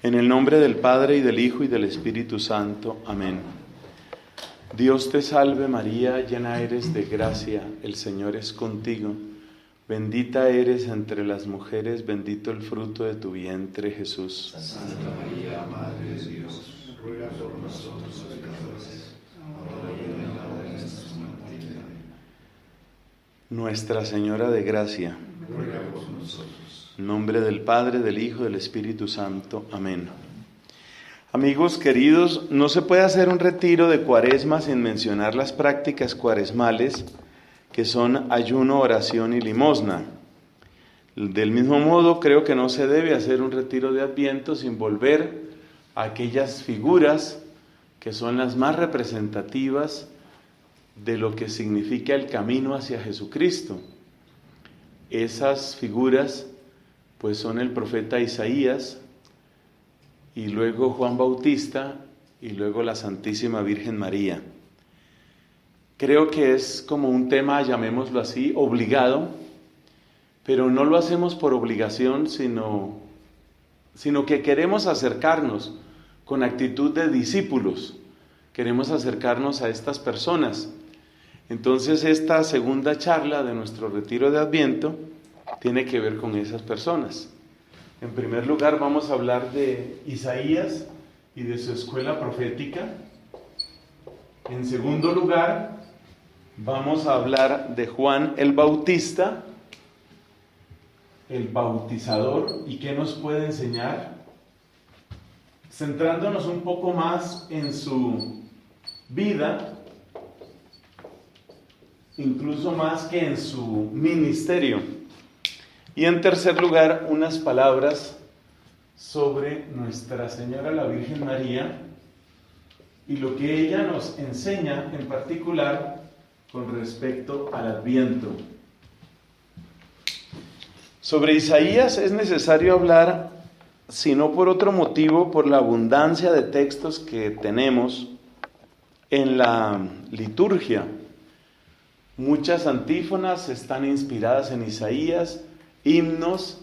En el nombre del Padre, y del Hijo, y del Espíritu Santo. Amén. Dios te salve María, llena eres de gracia, el Señor es contigo. Bendita eres entre las mujeres, bendito el fruto de tu vientre, Jesús. Santa María, Madre de Dios, ruega por nosotros pecadores, ahora y en la hora de nuestra muerte. Amén. Nuestra Señora de Gracia. Ruega por nosotros. En nombre del Padre, del Hijo, y del Espíritu Santo. Amén. Amigos queridos, no se puede hacer un retiro de Cuaresma sin mencionar las prácticas cuaresmales, que son ayuno, oración y limosna. Del mismo modo, creo que no se debe hacer un retiro de Adviento sin volver a aquellas figuras que son las más representativas de lo que significa el camino hacia Jesucristo. Esas figuras pues son el profeta Isaías, y luego Juan Bautista, y luego la Santísima Virgen María. Creo que es como un tema, llamémoslo así, obligado, pero no lo hacemos por obligación, sino que queremos acercarnos con actitud de discípulos, queremos acercarnos a estas personas. Entonces esta segunda charla de nuestro retiro de Adviento tiene que ver con esas personas. En primer lugar vamos a hablar de Isaías y de su escuela profética. En segundo lugar vamos a hablar de Juan el Bautista, el bautizador, y qué nos puede enseñar, centrándonos un poco más en su vida, incluso más que en su ministerio. Y en tercer lugar, unas palabras sobre Nuestra Señora la Virgen María y lo que ella nos enseña en particular con respecto al Adviento. Sobre Isaías es necesario hablar, si no por otro motivo, por la abundancia de textos que tenemos en la liturgia. Muchas antífonas están inspiradas en Isaías, himnos,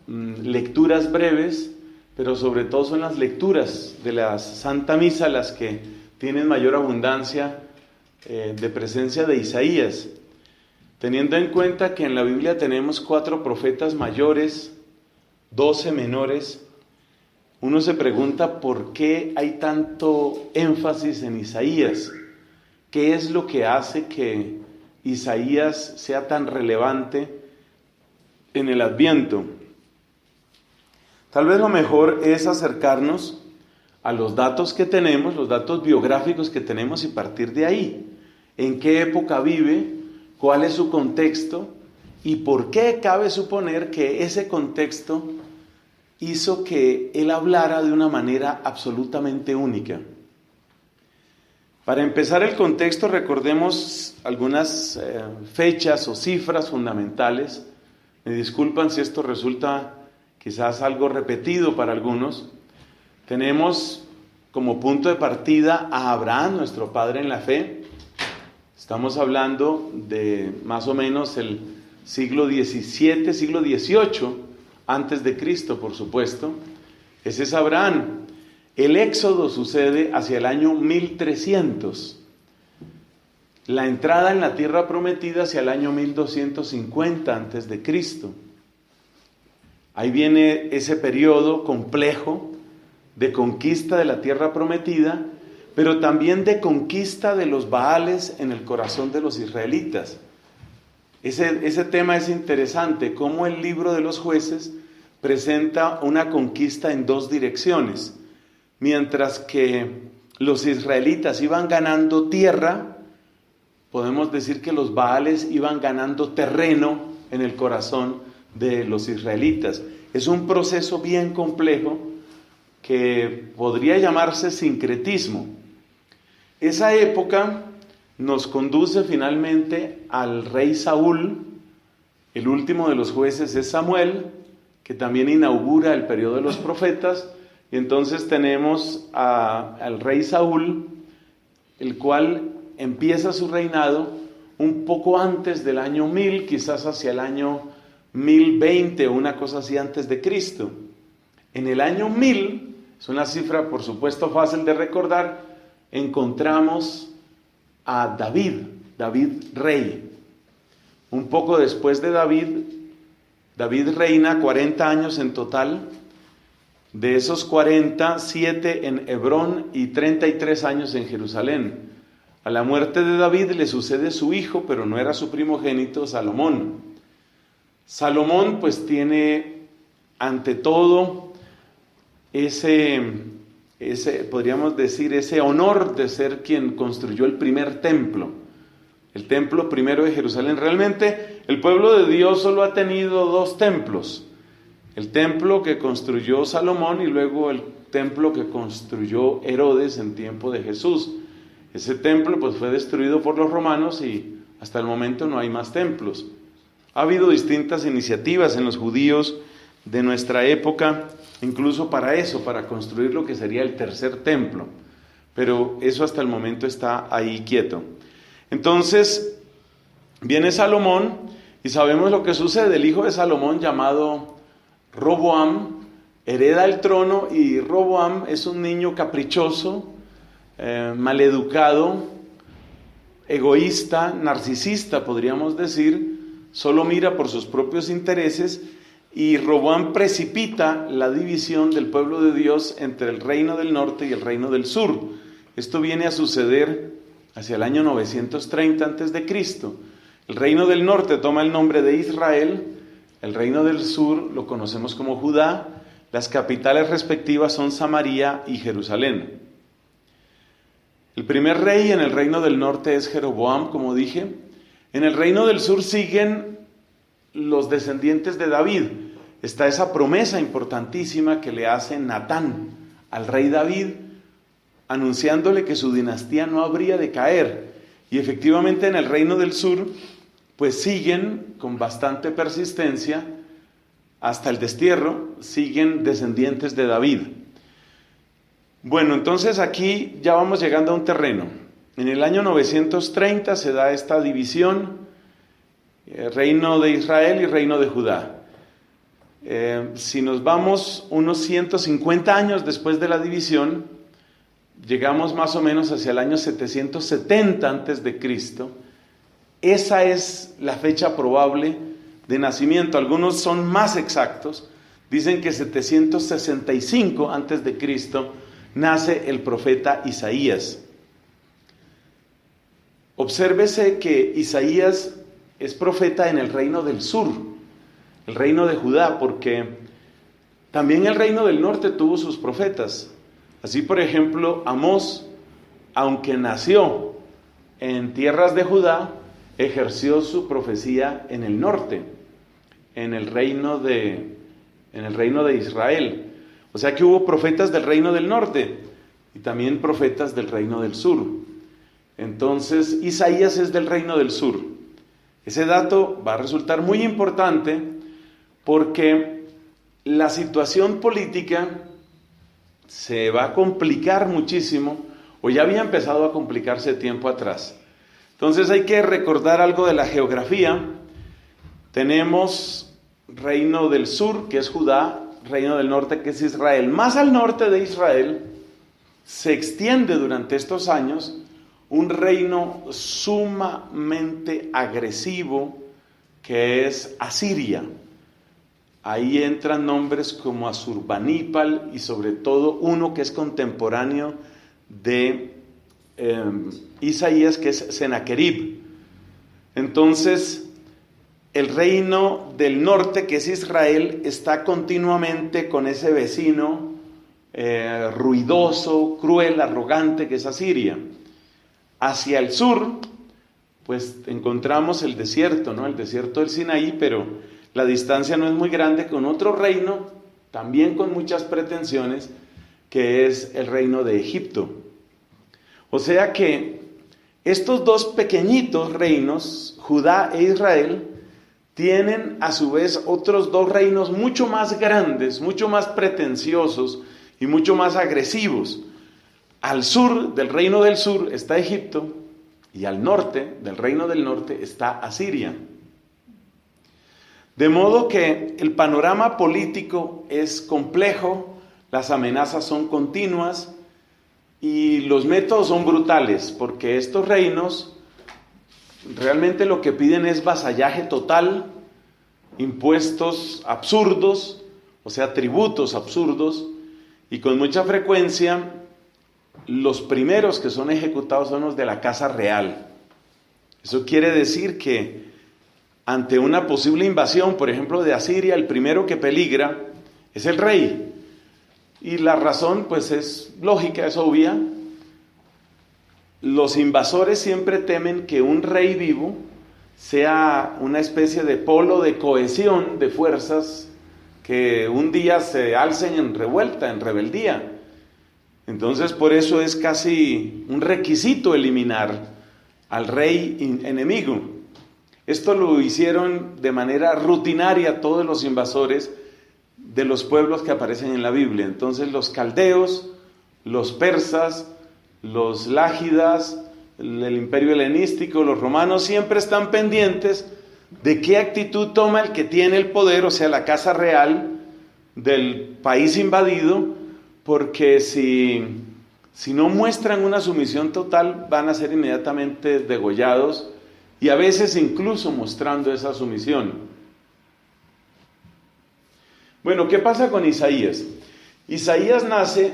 lecturas breves, pero sobre todo son las lecturas de la Santa Misa las que tienen mayor abundancia de presencia de Isaías. Teniendo en cuenta que en la Biblia tenemos 4 profetas mayores, 12 menores, uno se pregunta por qué hay tanto énfasis en Isaías. ¿Qué es lo que hace que Isaías sea tan relevante en el Adviento? Tal vez lo mejor es acercarnos a los datos que tenemos, los datos biográficos que tenemos, y partir de ahí. ¿En qué época vive? ¿Cuál es su contexto? ¿Y por qué cabe suponer que ese contexto hizo que él hablara de una manera absolutamente única? Para empezar el contexto, recordemos algunas fechas o cifras fundamentales. Me disculpan si esto resulta quizás algo repetido para algunos. Tenemos como punto de partida a Abraham, nuestro padre en la fe. Estamos hablando de más o menos el siglo XVII, siglo XVIII, antes de Cristo, por supuesto. Ese es Abraham. El éxodo sucede hacia el año 1300. La entrada en la tierra prometida hacia el año 1250 antes de Cristo. Ahí viene ese periodo complejo de conquista de la tierra prometida, pero también de conquista de los Baales en el corazón de los israelitas. Ese tema es interesante, cómo el libro de los Jueces presenta una conquista en 2 direcciones. Mientras que los israelitas iban ganando tierra, podemos decir que los Baales iban ganando terreno en el corazón de los israelitas. Es un proceso bien complejo que podría llamarse sincretismo. Esa época nos conduce finalmente al rey Saúl. El último de los jueces es Samuel, que también inaugura el periodo de los profetas. Y entonces tenemos al rey Saúl, el cual empieza su reinado un poco antes del año 1000, quizás hacia el año 1020 o una cosa así antes de Cristo. En el año 1000, es una cifra por supuesto fácil de recordar, encontramos a David rey. Un poco después de David reina 40 años en total. De esos 40, 7 en Hebrón y 33 años en Jerusalén. A la muerte de David le sucede su hijo, pero no era su primogénito, Salomón. Salomón pues tiene ante todo podríamos decir, ese honor de ser quien construyó el primer templo. El templo primero de Jerusalén. Realmente el pueblo de Dios solo ha tenido 2 templos. El templo que construyó Salomón y luego el templo que construyó Herodes en tiempo de Jesús. Ese templo pues fue destruido por los romanos y hasta el momento no hay más templos. Ha habido distintas iniciativas en los judíos de nuestra época, incluso para eso, para construir lo que sería el tercer templo. Pero eso hasta el momento está ahí quieto. Entonces, viene Salomón y sabemos lo que sucede. El hijo de Salomón, llamado Roboam, hereda el trono, y Roboam es un niño caprichoso, maleducado, egoísta, narcisista, podríamos decir, solo mira por sus propios intereses, y Roboam precipita la división del pueblo de Dios entre el reino del norte y el reino del sur. Esto viene a suceder hacia el año 930 a.C. El reino del norte toma el nombre de Israel, el reino del sur lo conocemos como Judá. Las capitales respectivas son Samaria y Jerusalén. El primer rey en el reino del norte es Jeroboam, como dije. En el reino del sur siguen los descendientes de David. Está esa promesa importantísima que le hace Natán al rey David, anunciándole que su dinastía no habría de caer. Y efectivamente en el reino del sur pues siguen con bastante persistencia hasta el destierro, siguen descendientes de David. Bueno, entonces aquí ya vamos llegando a un terreno. En el año 930 se da esta división, reino de Israel y reino de Judá. Si nos vamos unos 150 años después de la división, llegamos más o menos hacia el año 770 a.C., esa es la fecha probable de nacimiento. Algunos son más exactos, dicen que 765 a.C. nace el profeta Isaías. Obsérvese que Isaías es profeta en el reino del sur, el reino de Judá, porque también el reino del norte tuvo sus profetas. Así, por ejemplo, Amós, aunque nació en tierras de Judá, ejerció su profecía en el norte, en el reino de Israel. O sea que hubo profetas del reino del norte y también profetas del reino del sur. Entonces, Isaías es del reino del sur. Ese dato va a resultar muy importante porque la situación política se va a complicar muchísimo, o ya había empezado a complicarse tiempo atrás. Entonces hay que recordar algo de la geografía. Tenemos reino del sur, que es Judá, reino del norte, que es Israel. Más al norte de Israel se extiende durante estos años un reino sumamente agresivo que es Asiria. Ahí entran nombres como Asurbanipal y sobre todo uno que es contemporáneo de Isaías, que es Sennacherib. Entonces, el reino del norte, que es Israel, está continuamente con ese vecino ruidoso, cruel, arrogante, que es Asiria. Hacia el sur, pues encontramos el desierto, ¿no? El desierto del Sinaí, pero la distancia no es muy grande, con otro reino, también con muchas pretensiones, que es el reino de Egipto. O sea que estos dos pequeñitos reinos, Judá e Israel, tienen a su vez otros dos reinos mucho más grandes, mucho más pretenciosos y mucho más agresivos. Al sur del reino del sur está Egipto y al norte del reino del norte está Asiria. De modo que el panorama político es complejo, las amenazas son continuas y los métodos son brutales, porque estos reinos realmente lo que piden es vasallaje total, impuestos absurdos, o sea, tributos absurdos, y con mucha frecuencia los primeros que son ejecutados son los de la casa real. Eso quiere decir que ante una posible invasión, por ejemplo, de Asiria, el primero que peligra es el rey. Y la razón, pues, es lógica, es obvia. Los invasores siempre temen que un rey vivo sea una especie de polo de cohesión de fuerzas que un día se alcen en revuelta, en rebeldía. Entonces, por eso es casi un requisito eliminar al rey enemigo. Esto lo hicieron de manera rutinaria todos los invasores de los pueblos que aparecen en la Biblia. Entonces los caldeos, los persas, los lágidas, el imperio helenístico, los romanos siempre están pendientes de qué actitud toma el que tiene el poder, o sea, la casa real del país invadido, porque si no muestran una sumisión total, van a ser inmediatamente degollados, y a veces incluso mostrando esa sumisión. Bueno, ¿qué pasa con Isaías? Isaías nace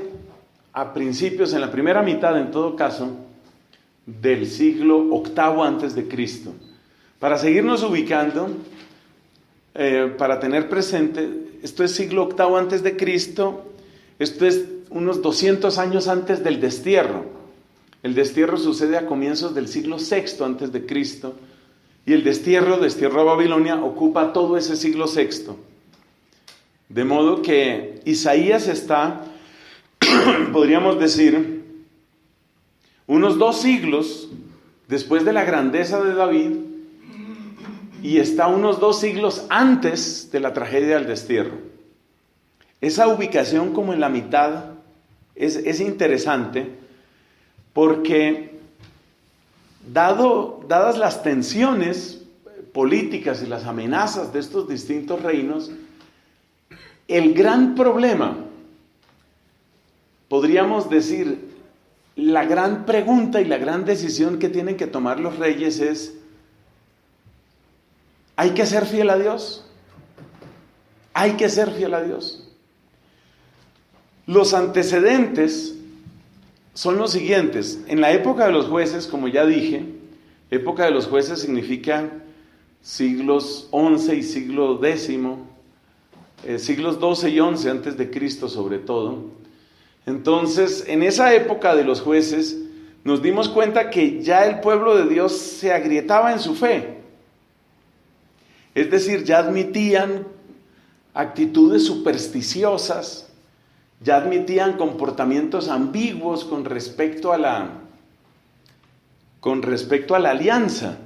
a principios, en la primera mitad en todo caso, del siglo VIII antes de Cristo. Para seguirnos ubicando, para tener presente, esto es siglo VIII antes de Cristo, esto es unos 200 años antes del destierro. El destierro sucede a comienzos del siglo VI antes de Cristo, y el destierro a Babilonia ocupa todo ese siglo VI. De modo que Isaías está, podríamos decir, unos 2 siglos después de la grandeza de David, y está unos 2 siglos antes de la tragedia del destierro. Esa ubicación como en la mitad es interesante, porque dadas las tensiones políticas y las amenazas de estos distintos reinos, el gran problema, podríamos decir, la gran pregunta y la gran decisión que tienen que tomar los reyes es: ¿hay que ser fiel a Dios? ¿Hay que ser fiel a Dios? Los antecedentes son los siguientes. En la época de los jueces, como ya dije, época de los jueces significa siglos XI y siglo X, siglos XII y XI antes de Cristo sobre todo. Entonces, en esa época de los jueces, nos dimos cuenta que ya el pueblo de Dios se agrietaba en su fe. Es decir, ya admitían actitudes supersticiosas, ya admitían comportamientos ambiguos con respecto a la alianza.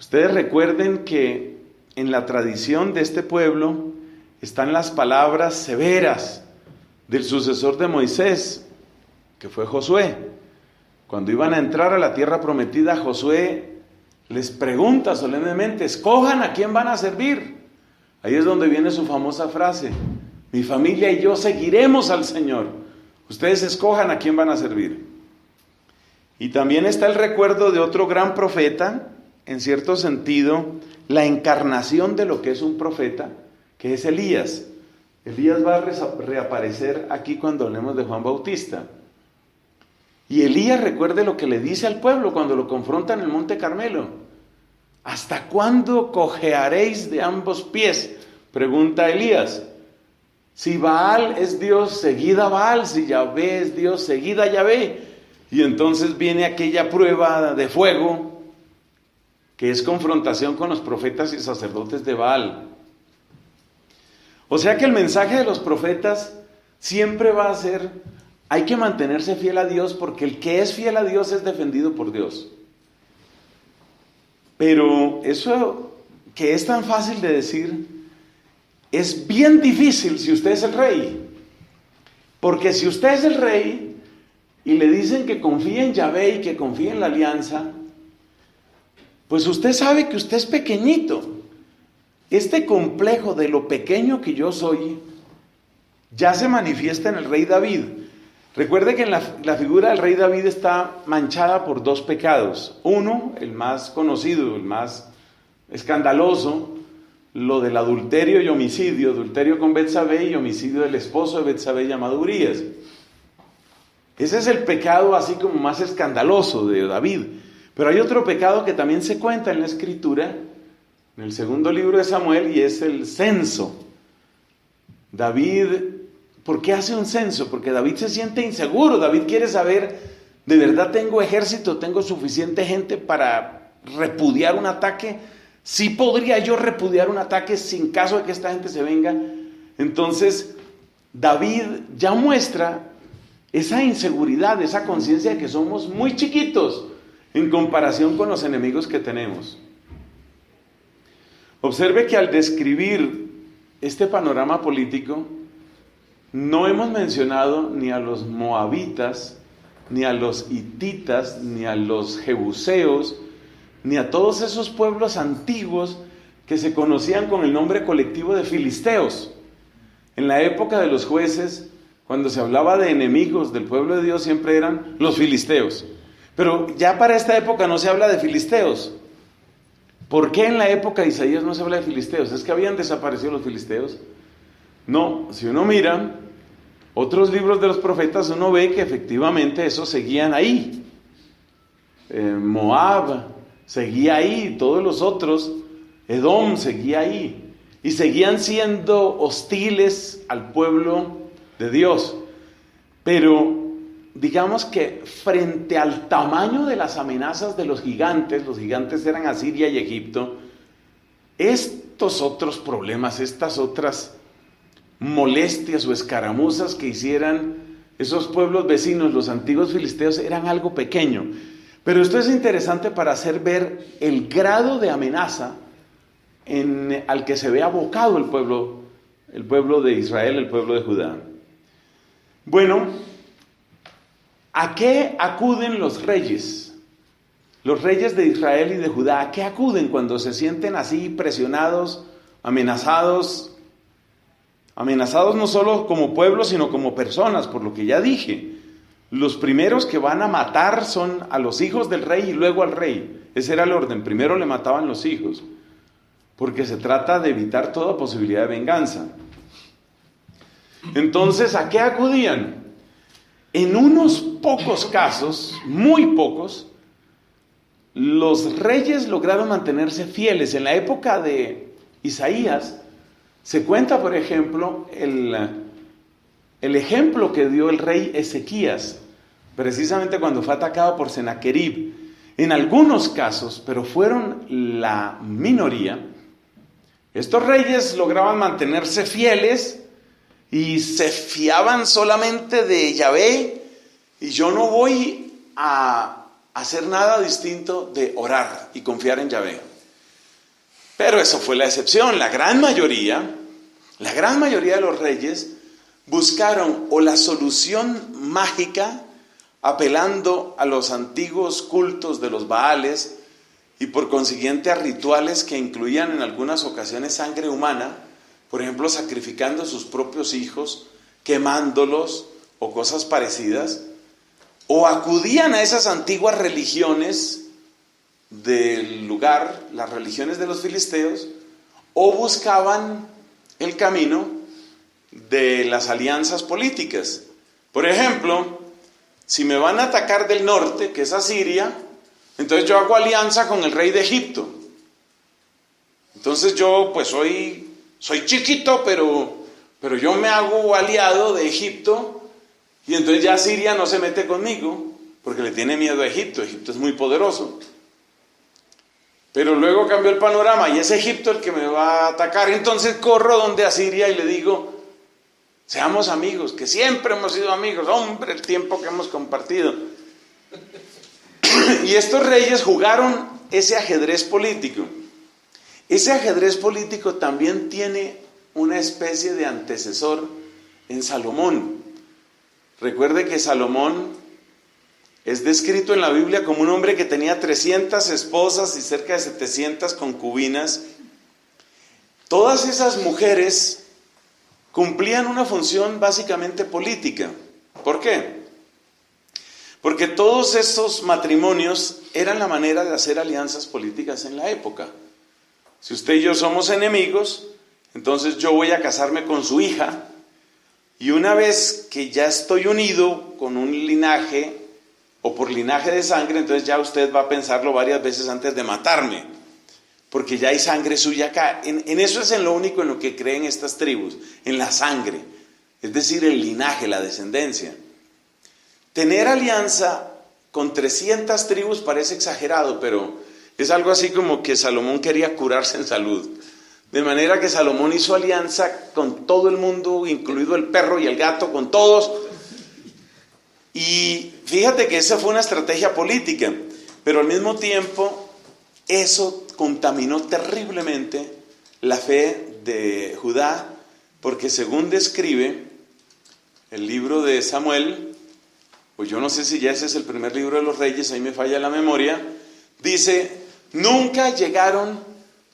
Ustedes recuerden que en la tradición de este pueblo están las palabras severas del sucesor de Moisés, que fue Josué. Cuando iban a entrar a la tierra prometida, Josué les pregunta solemnemente: escojan a quién van a servir. Ahí es donde viene su famosa frase: mi familia y yo seguiremos al Señor. Ustedes escojan a quién van a servir. Y también está el recuerdo de otro gran profeta, en cierto sentido, la encarnación de lo que es un profeta, que es Elías. Elías va a reaparecer aquí cuando hablemos de Juan Bautista. Y Elías, recuerde lo que le dice al pueblo cuando lo confronta en el Monte Carmelo: ¿hasta cuándo cojearéis de ambos pies?, pregunta Elías. Si Baal es Dios, seguida Baal; si Yahvé es Dios, seguida Yahvé. Y entonces viene aquella prueba de fuego, que es confrontación con los profetas y sacerdotes de Baal. O sea que el mensaje de los profetas siempre va a ser: hay que mantenerse fiel a Dios, porque el que es fiel a Dios es defendido por Dios. Pero eso que es tan fácil de decir, es bien difícil si usted es el rey. Porque si usted es el rey y le dicen que confíe en Yahvé y que confíe en la alianza, pues usted sabe que usted es pequeñito. este complejo de lo pequeño que yo soy ya se manifiesta en el rey David. Recuerde que la figura del rey David está manchada por dos pecados. Uno, el más conocido, el más escandaloso, lo del adulterio y homicidio, adulterio con Betsabé y homicidio del esposo de Betsabé llamado Urías. Ese es el pecado así como más escandaloso de David. Pero hay otro pecado que también se cuenta en la Escritura, en el segundo libro de Samuel, y es el censo. David, ¿por qué hace un censo? Porque David se siente inseguro. David quiere saber, ¿de verdad tengo ejército? ¿Tengo suficiente gente para repudiar un ataque? ¿Sí podría yo repudiar un ataque sin caso de que esta gente se venga? Entonces, David ya muestra esa inseguridad, esa conciencia de que somos muy chiquitos en comparación con los enemigos que tenemos. Observe que al describir este panorama político, no hemos mencionado ni a los moabitas, ni a los hititas, ni a los jebuseos, ni a todos esos pueblos antiguos que se conocían con el nombre colectivo de filisteos. En la época de los jueces, cuando se hablaba de enemigos del pueblo de Dios, siempre eran los filisteos. Pero ya para esta época no se habla de filisteos. ¿Por qué en la época de Isaías no se habla de filisteos? ¿Es que habían desaparecido los filisteos? No, si uno mira otros libros de los profetas, uno ve que efectivamente esos seguían ahí. Moab seguía ahí, todos los otros, Edom seguía ahí, y seguían siendo hostiles al pueblo de Dios. Pero digamos que frente al tamaño de las amenazas de los gigantes eran Asiria y Egipto, estos otros problemas, estas otras molestias o escaramuzas que hicieran esos pueblos vecinos, los antiguos filisteos, eran algo pequeño. Pero esto es interesante para hacer ver el grado de amenaza al que se ve abocado el pueblo de Israel, el pueblo de Judá. Bueno, ¿a qué acuden los reyes? Los reyes de Israel y de Judá, ¿a qué acuden cuando se sienten así presionados, amenazados? Amenazados no solo como pueblo, sino como personas, por lo que ya dije. Los primeros que van a matar son a los hijos del rey y luego al rey. Ese era el orden. Primero le mataban los hijos, porque se trata de evitar toda posibilidad de venganza. Entonces, ¿a qué acudían? En unos pocos casos, muy pocos, los reyes lograron mantenerse fieles. En la época de Isaías, se cuenta, por ejemplo, el ejemplo que dio el rey Ezequías, precisamente cuando fue atacado por Sennacherib. En algunos casos, pero fueron la minoría, estos reyes lograban mantenerse fieles y se fiaban solamente de Yahvé, y yo no voy a hacer nada distinto de orar y confiar en Yahvé. Pero eso fue la excepción. La gran mayoría de los reyes buscaron o la solución mágica apelando a los antiguos cultos de los Baales y por consiguiente a rituales que incluían en algunas ocasiones sangre humana, por ejemplo sacrificando a sus propios hijos, quemándolos o cosas parecidas, o acudían a esas antiguas religiones del lugar, las religiones de los filisteos, o buscaban el camino de las alianzas políticas. Por ejemplo, si me van a atacar del norte, que es Asiria, entonces yo hago alianza con el rey de Egipto. Entonces yo pues soy chiquito, pero yo me hago aliado de Egipto, y entonces ya Siria no se mete conmigo, porque le tiene miedo a Egipto. Egipto es muy poderoso. Pero luego cambió el panorama y es Egipto el que me va a atacar. Entonces corro donde Asiria y le digo: seamos amigos, que siempre hemos sido amigos, hombre, el tiempo que hemos compartido. Y estos reyes jugaron ese ajedrez político. Ese ajedrez político también tiene una especie de antecesor en Salomón. Recuerde que Salomón es descrito en la Biblia como un hombre que tenía 300 esposas y cerca de 700 concubinas. Todas esas mujeres cumplían una función básicamente política. ¿Por qué? Porque todos estos matrimonios eran la manera de hacer alianzas políticas en la época. Si usted y yo somos enemigos, entonces yo voy a casarme con su hija, y una vez que ya estoy unido con un linaje, o por linaje de sangre, entonces ya usted va a pensarlo varias veces antes de matarme, porque ya hay sangre suya acá. En eso es en lo único en lo que creen estas tribus, en la sangre, es decir, el linaje, la descendencia. Tener alianza con 300 tribus parece exagerado, pero es algo así como que Salomón quería curarse en salud. De manera que Salomón hizo alianza con todo el mundo, incluido el perro y el gato, con todos. Y fíjate que esa fue una estrategia política, pero al mismo tiempo eso contaminó terriblemente la fe de Judá, porque según describe el libro de Samuel, pues yo no sé si ya ese es el primer libro de los reyes, ahí me falla la memoria, dice: nunca llegaron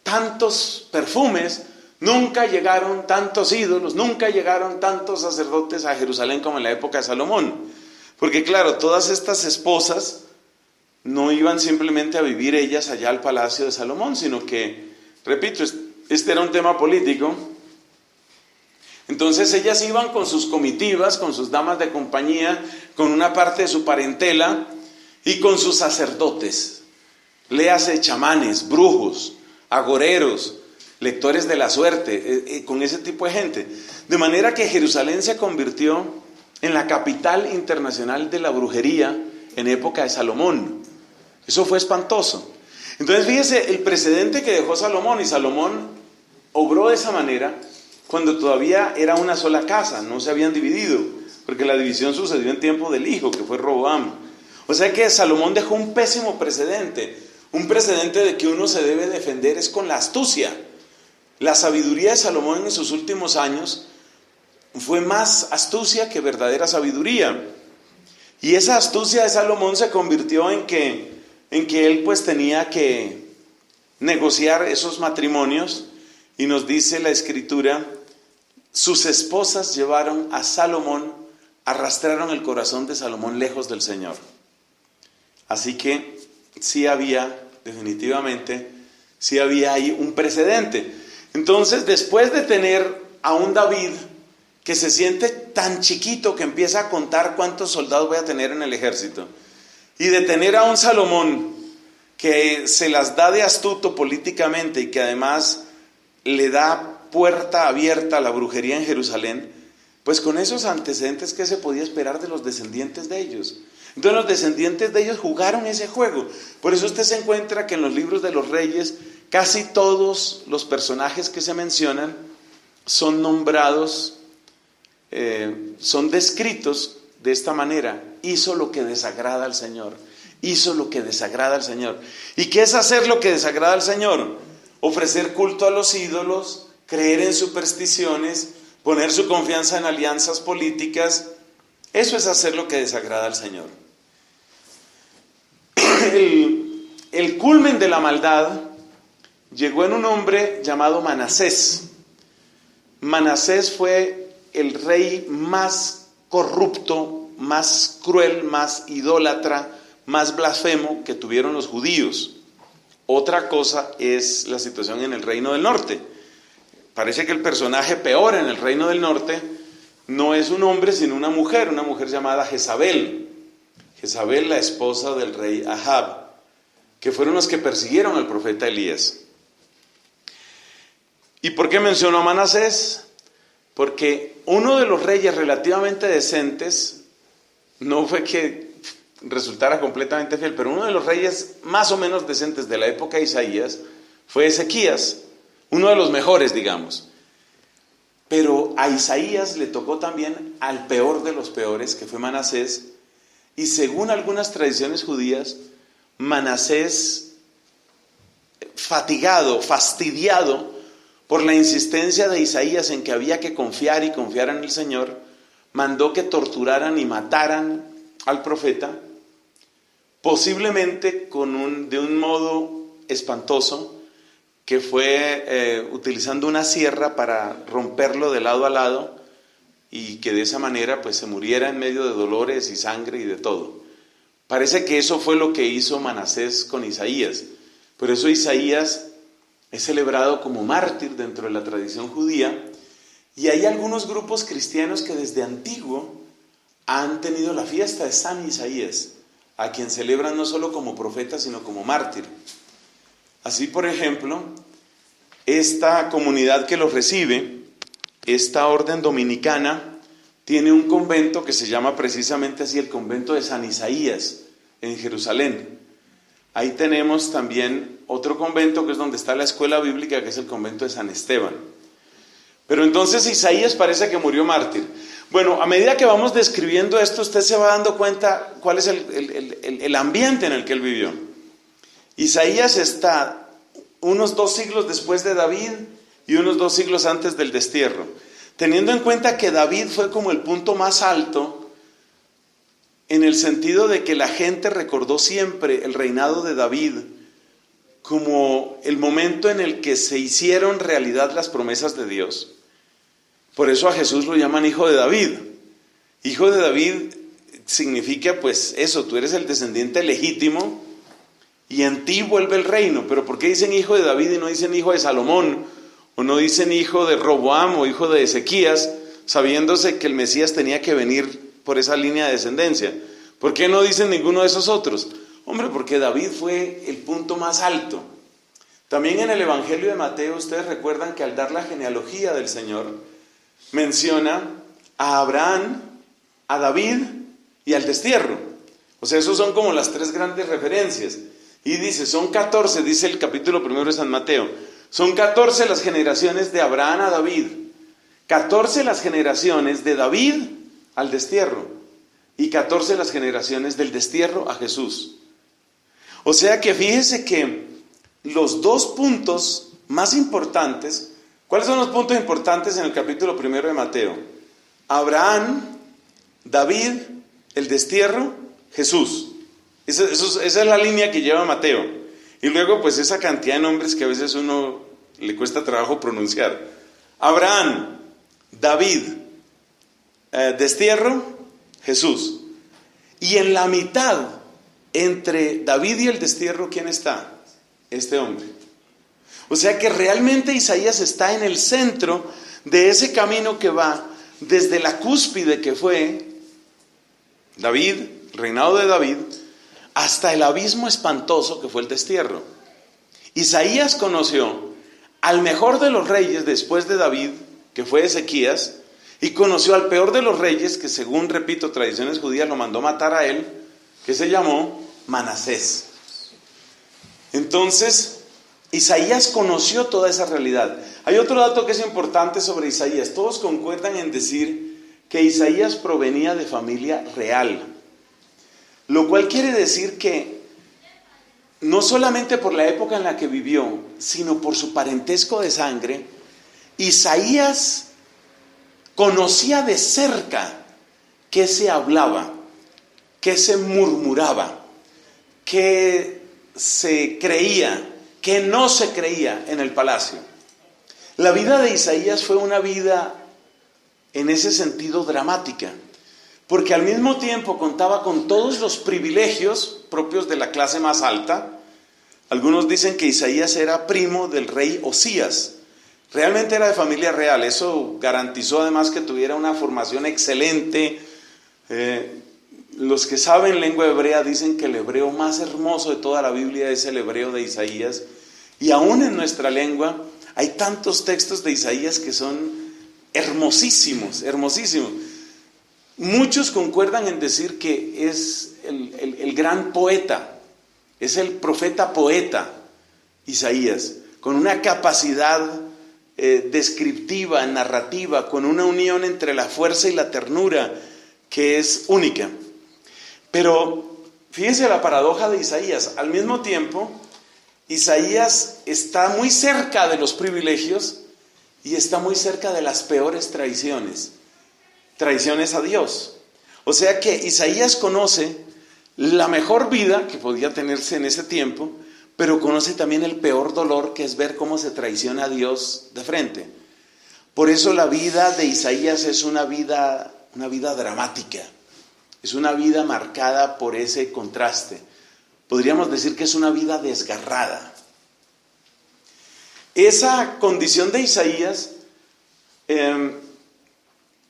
tantos perfumes, nunca llegaron tantos ídolos, nunca llegaron tantos sacerdotes a Jerusalén como en la época de Salomón. Porque claro, todas estas esposas no iban simplemente a vivir ellas allá al palacio de Salomón, sino que, repito, este era un tema político. Entonces ellas iban con sus comitivas, con sus damas de compañía, con una parte de su parentela y con sus sacerdotes. Léase chamanes, brujos, agoreros, lectores de la suerte, con ese tipo de gente. De manera que Jerusalén se convirtió en la capital internacional de la brujería en época de Salomón. Eso fue espantoso. Entonces fíjese el precedente que dejó Salomón, y Salomón obró de esa manera cuando todavía era una sola casa, no se habían dividido, porque la división sucedió en tiempo del hijo, que fue Roboam. O sea que Salomón dejó un pésimo precedente, un precedente de que uno se debe defender es con la astucia. La sabiduría de Salomón en sus últimos años fue más astucia que verdadera sabiduría. Y esa astucia de Salomón se convirtió en que él pues tenía que negociar esos matrimonios, y nos dice la Escritura: sus esposas llevaron a Salomón, arrastraron el corazón de Salomón lejos del Señor. Así que sí había, definitivamente, sí había ahí un precedente. Entonces, después de tener a un David que se siente tan chiquito que empieza a contar cuántos soldados voy a tener en el ejército, y de tener a un Salomón que se las da de astuto políticamente y que además le da puerta abierta a la brujería en Jerusalén, pues con esos antecedentes, ¿qué se podía esperar de los descendientes de ellos? Entonces los descendientes de ellos jugaron ese juego. Por eso usted se encuentra que en los libros de los reyes casi todos los personajes que se mencionan son nombrados, son descritos de esta manera: hizo lo que desagrada al Señor, hizo lo que desagrada al Señor. ¿Y qué es hacer lo que desagrada al Señor? Ofrecer culto a los ídolos, creer en supersticiones, poner su confianza en alianzas políticas. Eso es hacer lo que desagrada al Señor. El culmen de la maldad llegó en un hombre llamado Manasés. Manasés fue el rey más corrupto, más cruel, más idólatra, más blasfemo que tuvieron los judíos. Otra cosa es la situación en el reino del norte. Parece que el personaje peor en el reino del norte no es un hombre, sino una mujer llamada Jezabel. Jezabel, la esposa del rey Ahab, que fueron los que persiguieron al profeta Elías. ¿Y por qué menciono a Manasés? Porque uno de los reyes relativamente decentes, no fue que resultara completamente fiel, pero uno de los reyes más o menos decentes de la época de Isaías fue Ezequías, uno de los mejores, digamos. Pero a Isaías le tocó también al peor de los peores, que fue Manasés, y según algunas tradiciones judías, Manasés, fatigado, fastidiado por la insistencia de Isaías en que había que confiar y confiar en el Señor, mandó que torturaran y mataran al profeta, posiblemente de un modo espantoso, que fue utilizando una sierra para romperlo de lado a lado y que de esa manera pues se muriera en medio de dolores y sangre y de todo. Parece que eso fue lo que hizo Manasés con Isaías. Por eso Isaías es celebrado como mártir dentro de la tradición judía, y hay algunos grupos cristianos que desde antiguo han tenido la fiesta de San Isaías, a quien celebran no solo como profeta, sino como mártir. Así, por ejemplo, esta comunidad que los recibe, esta orden dominicana, tiene un convento que se llama precisamente así, el convento de San Isaías, en Jerusalén. Ahí tenemos también otro convento que es donde está la escuela bíblica, que es el convento de San Esteban. Pero entonces Isaías parece que murió mártir. Bueno, a medida que vamos describiendo esto, usted se va dando cuenta cuál es el ambiente en el que él vivió. Isaías está unos 2 siglos después de David y unos 2 siglos antes del destierro. Teniendo en cuenta que David fue como el punto más alto, en el sentido de que la gente recordó siempre el reinado de David como el momento en el que se hicieron realidad las promesas de Dios. Por eso a Jesús lo llaman hijo de David. Hijo de David significa pues eso, tú eres el descendiente legítimo y en ti vuelve el reino. Pero ¿por qué dicen hijo de David y no dicen hijo de Salomón? O no dicen hijo de Roboam o hijo de Ezequías, sabiéndose que el Mesías tenía que venir por esa línea de descendencia. ¿Por qué no dicen ninguno de esos otros? Hombre, porque David fue el punto más alto. También en el Evangelio de Mateo, ustedes recuerdan que al dar la genealogía del Señor, menciona a Abraham, a David y al destierro. O sea, esos son como las 3 grandes referencias. Y dice, son 14, dice el capítulo 1 de San Mateo, son 14 las generaciones de Abraham a David, 14 las generaciones de David al destierro y 14 las generaciones del destierro a Jesús. O sea que fíjese que los 2 puntos más importantes, ¿cuáles son los puntos importantes en el capítulo 1 de Mateo? Abraham, David, el destierro, Jesús. Esa es la línea que lleva Mateo. Y luego pues esa cantidad de nombres que a veces uno le cuesta trabajo pronunciar. Abraham, David, destierro, Jesús. Y en la mitad, entre David y el destierro, ¿quién está? Este hombre. O sea que realmente Isaías está en el centro de ese camino que va desde la cúspide que fue David, el reinado de David, hasta el abismo espantoso que fue el destierro. Isaías conoció al mejor de los reyes después de David, que fue Ezequías, y conoció al peor de los reyes, que según, repito, tradiciones judías lo mandó matar a él, que se llamó Manasés. Entonces, Isaías conoció toda esa realidad. Hay otro dato que es importante sobre Isaías. Todos concuerdan en decir que Isaías provenía de familia real, lo cual quiere decir que no solamente por la época en la que vivió, sino por su parentesco de sangre, Isaías conocía de cerca qué se hablaba, qué se murmuraba, qué se creía, qué no se creía en el palacio. La vida de Isaías fue una vida en ese sentido dramática, porque al mismo tiempo contaba con todos los privilegios propios de la clase más alta. Algunos dicen que Isaías era primo del rey Osías. Realmente era de familia real. Eso garantizó además que tuviera una formación excelente. Los que saben lengua hebrea dicen que el hebreo más hermoso de toda la Biblia es el hebreo de Isaías. Y aún en nuestra lengua hay tantos textos de Isaías que son hermosísimos, hermosísimos. Muchos concuerdan en decir que es el gran poeta, es el profeta poeta Isaías, con una capacidad descriptiva, narrativa, con una unión entre la fuerza y la ternura que es única. Pero fíjese la paradoja de Isaías. Al mismo tiempo, Isaías está muy cerca de los privilegios y está muy cerca de las peores traiciones a Dios. O sea que Isaías conoce la mejor vida que podía tenerse en ese tiempo, pero conoce también el peor dolor, que es ver cómo se traiciona a Dios de frente. Por eso la vida de Isaías es una vida dramática, es una vida marcada por ese contraste. Podríamos decir que es una vida desgarrada. Esa condición de Isaías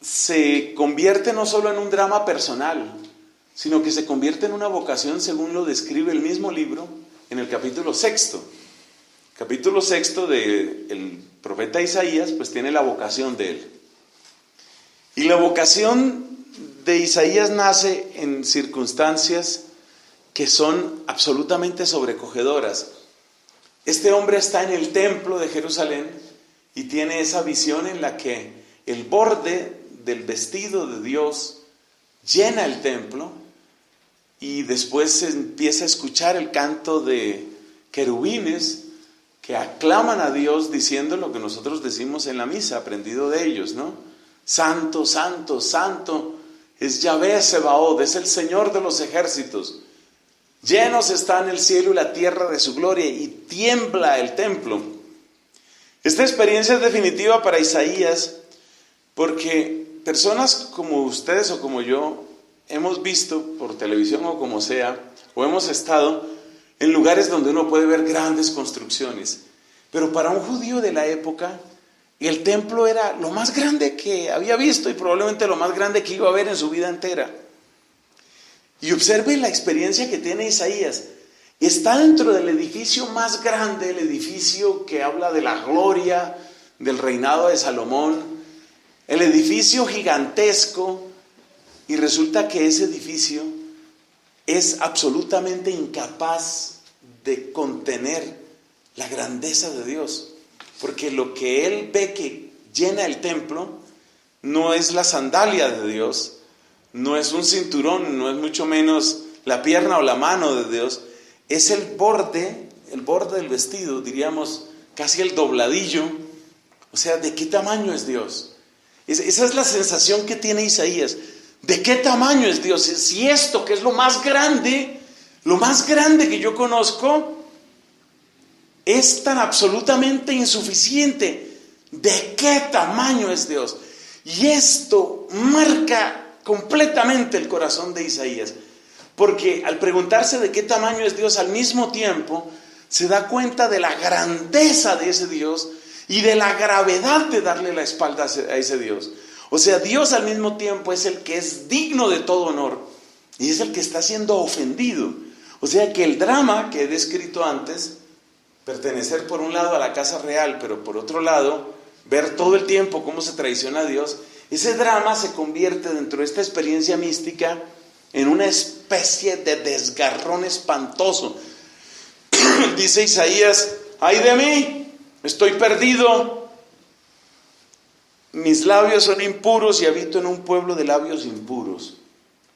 se convierte no solo en un drama personal, sino que se convierte en una vocación, según lo describe el mismo libro en el capítulo 6. Capítulo 6 del profeta Isaías, pues tiene la vocación de él. Y la vocación de Isaías nace en circunstancias que son absolutamente sobrecogedoras. Este hombre está en el templo de Jerusalén y tiene esa visión en la que el borde del vestido de Dios llena el templo, y después se empieza a escuchar el canto de querubines que aclaman a Dios diciendo lo que nosotros decimos en la misa, aprendido de ellos, ¿no? Santo, santo, santo es Yahvé Sebaot, es el Señor de los ejércitos. Llenos están el cielo y la tierra de su gloria, y tiembla el templo. Esta experiencia es definitiva para Isaías, porque personas como ustedes o como yo hemos visto por televisión o como sea, o hemos estado en lugares donde uno puede ver grandes construcciones. Pero para un judío de la época, el templo era lo más grande que había visto y probablemente lo más grande que iba a ver en su vida entera. Y observe la experiencia que tiene Isaías. Está dentro del edificio más grande, el edificio que habla de la gloria del reinado de Salomón, el edificio gigantesco, y resulta que ese edificio es absolutamente incapaz de contener la grandeza de Dios, porque lo que él ve que llena el templo no es la sandalia de Dios, no es un cinturón, no es mucho menos la pierna o la mano de Dios, es el borde del vestido, diríamos casi el dobladillo. O sea, ¿de qué tamaño es Dios? Esa es la sensación que tiene Isaías. ¿De qué tamaño es Dios? Si esto, que es lo más grande que yo conozco, es tan absolutamente insuficiente, ¿de qué tamaño es Dios? Y esto marca completamente el corazón de Isaías, porque al preguntarse de qué tamaño es Dios, al mismo tiempo se da cuenta de la grandeza de ese Dios y de la gravedad de darle la espalda a ese Dios. O sea, Dios al mismo tiempo es el que es digno de todo honor y es el que está siendo ofendido. O sea que el drama que he descrito antes, pertenecer por un lado a la casa real, pero por otro lado, ver todo el tiempo cómo se traiciona a Dios, ese drama se convierte dentro de esta experiencia mística en una especie de desgarrón espantoso. Dice Isaías: ¡ay de mí! Estoy perdido. Mis labios son impuros y habito en un pueblo de labios impuros.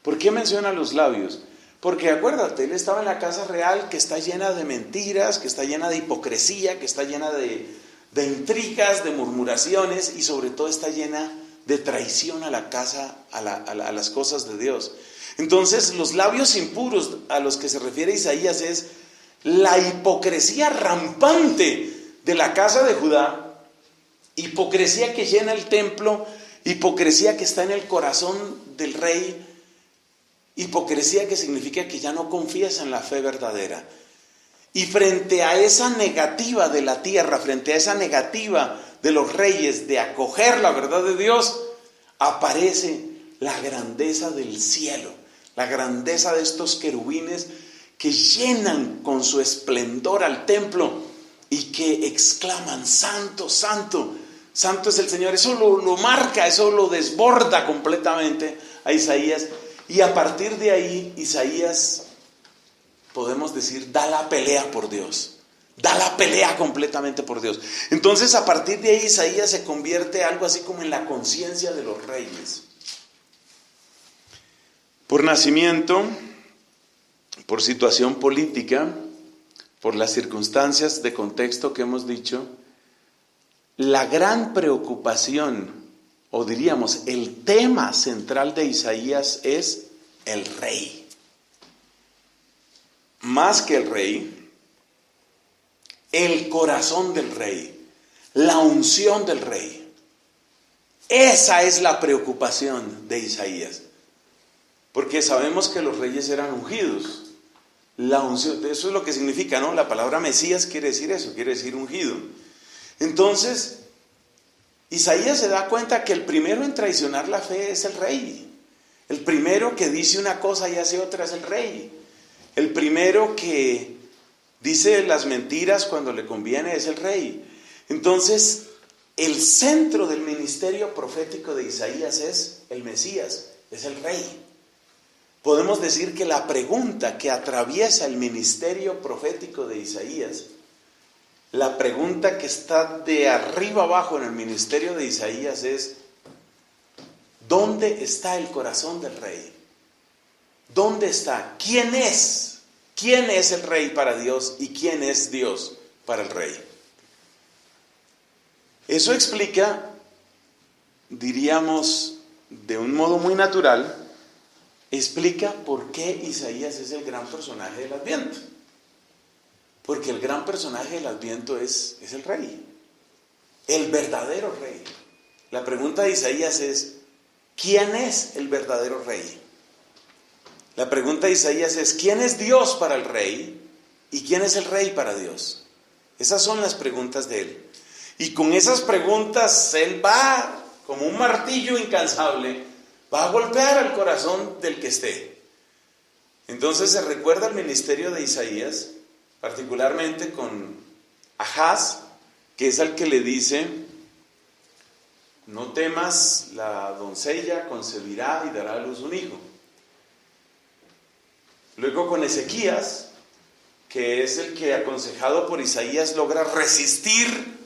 ¿Por qué menciona los labios? Porque acuérdate, él estaba en la casa real que está llena de mentiras, que está llena de hipocresía, que está llena de intrigas, de murmuraciones y sobre todo está llena de traición a la casa, a las cosas de Dios. Entonces, los labios impuros a los que se refiere Isaías es la hipocresía rampante de la casa de Judá, hipocresía que llena el templo, hipocresía que está en el corazón del rey, hipocresía que significa que ya no confías en la fe verdadera. Y frente a esa negativa de la tierra, frente a esa negativa de los reyes de acoger la verdad de Dios, aparece la grandeza del cielo, la grandeza de estos querubines que llenan con su esplendor al templo y que exclaman: santo, santo, santo es el Señor. Eso lo marca, eso lo desborda completamente a Isaías. Y a partir de ahí, Isaías, podemos decir, da la pelea por Dios. Da la pelea completamente por Dios. Entonces, a partir de ahí, Isaías se convierte algo así como en la conciencia de los reyes. Por nacimiento, por situación política, por las circunstancias de contexto que hemos dicho, la gran preocupación, o diríamos el tema central de Isaías, es el rey. Más que el rey, el corazón del rey, la unción del rey. Esa es la preocupación de Isaías. Porque sabemos que los reyes eran ungidos. La unción, eso es lo que significa, ¿no? La palabra Mesías quiere decir eso, quiere decir ungido. Entonces, Isaías se da cuenta que el primero en traicionar la fe es el rey. El primero que dice una cosa y hace otra es el rey. El primero que dice las mentiras cuando le conviene es el rey. Entonces, el centro del ministerio profético de Isaías es el Mesías, es el rey. Podemos decir que la pregunta que atraviesa el ministerio profético de Isaías, la pregunta que está de arriba abajo en el ministerio de Isaías es: ¿dónde está el corazón del rey? ¿Dónde está? ¿Quién es? ¿Quién es el rey para Dios y quién es Dios para el rey? Eso explica, diríamos de un modo muy natural, explica por qué Isaías es el gran personaje del Adviento. Porque el gran personaje del Adviento es el rey, el verdadero rey. La pregunta de Isaías es: ¿quién es el verdadero rey? La pregunta de Isaías es: ¿quién es Dios para el rey? ¿Y quién es el rey para Dios? Esas son las preguntas de él. Y con esas preguntas él va, como un martillo incansable, va a golpear al corazón del que esté. Entonces se recuerda el ministerio de Isaías, particularmente con Ahaz, que es al que le dice: no temas, la doncella concebirá y dará a luz un hijo. Luego con Ezequías, que es el que, aconsejado por Isaías, logra resistir,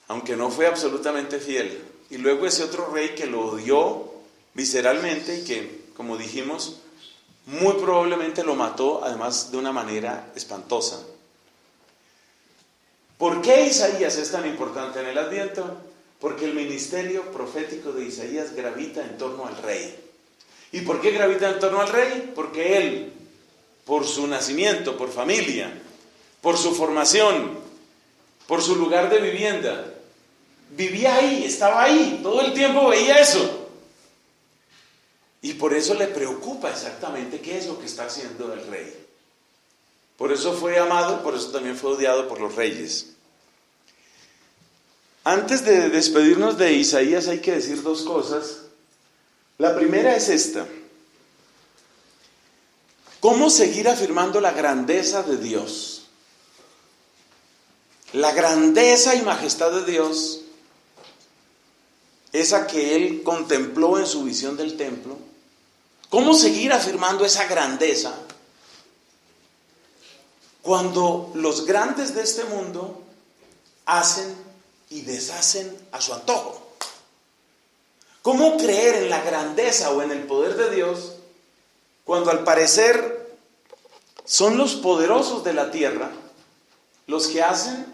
aunque no fue absolutamente fiel. Y luego ese otro rey que lo odió visceralmente y que, como dijimos, muy probablemente lo mató, además de una manera espantosa. ¿Por qué Isaías es tan importante en el Adviento? Porque el ministerio profético de Isaías gravita en torno al rey. ¿Y por qué gravita en torno al rey? Porque él, por su nacimiento, por familia, por su formación, por su lugar de vivienda, vivía ahí, estaba ahí, todo el tiempo veía eso. Y por eso le preocupa exactamente qué es lo que está haciendo el rey. Por eso fue amado, por eso también fue odiado por los reyes. Antes de despedirnos de Isaías hay que decir dos cosas. La primera es esta: ¿cómo seguir afirmando la grandeza de Dios? La grandeza y majestad de Dios, esa que él contempló en su visión del templo. ¿Cómo seguir afirmando esa grandeza cuando los grandes de este mundo hacen y deshacen a su antojo? ¿Cómo creer en la grandeza o en el poder de Dios cuando al parecer son los poderosos de la tierra los que hacen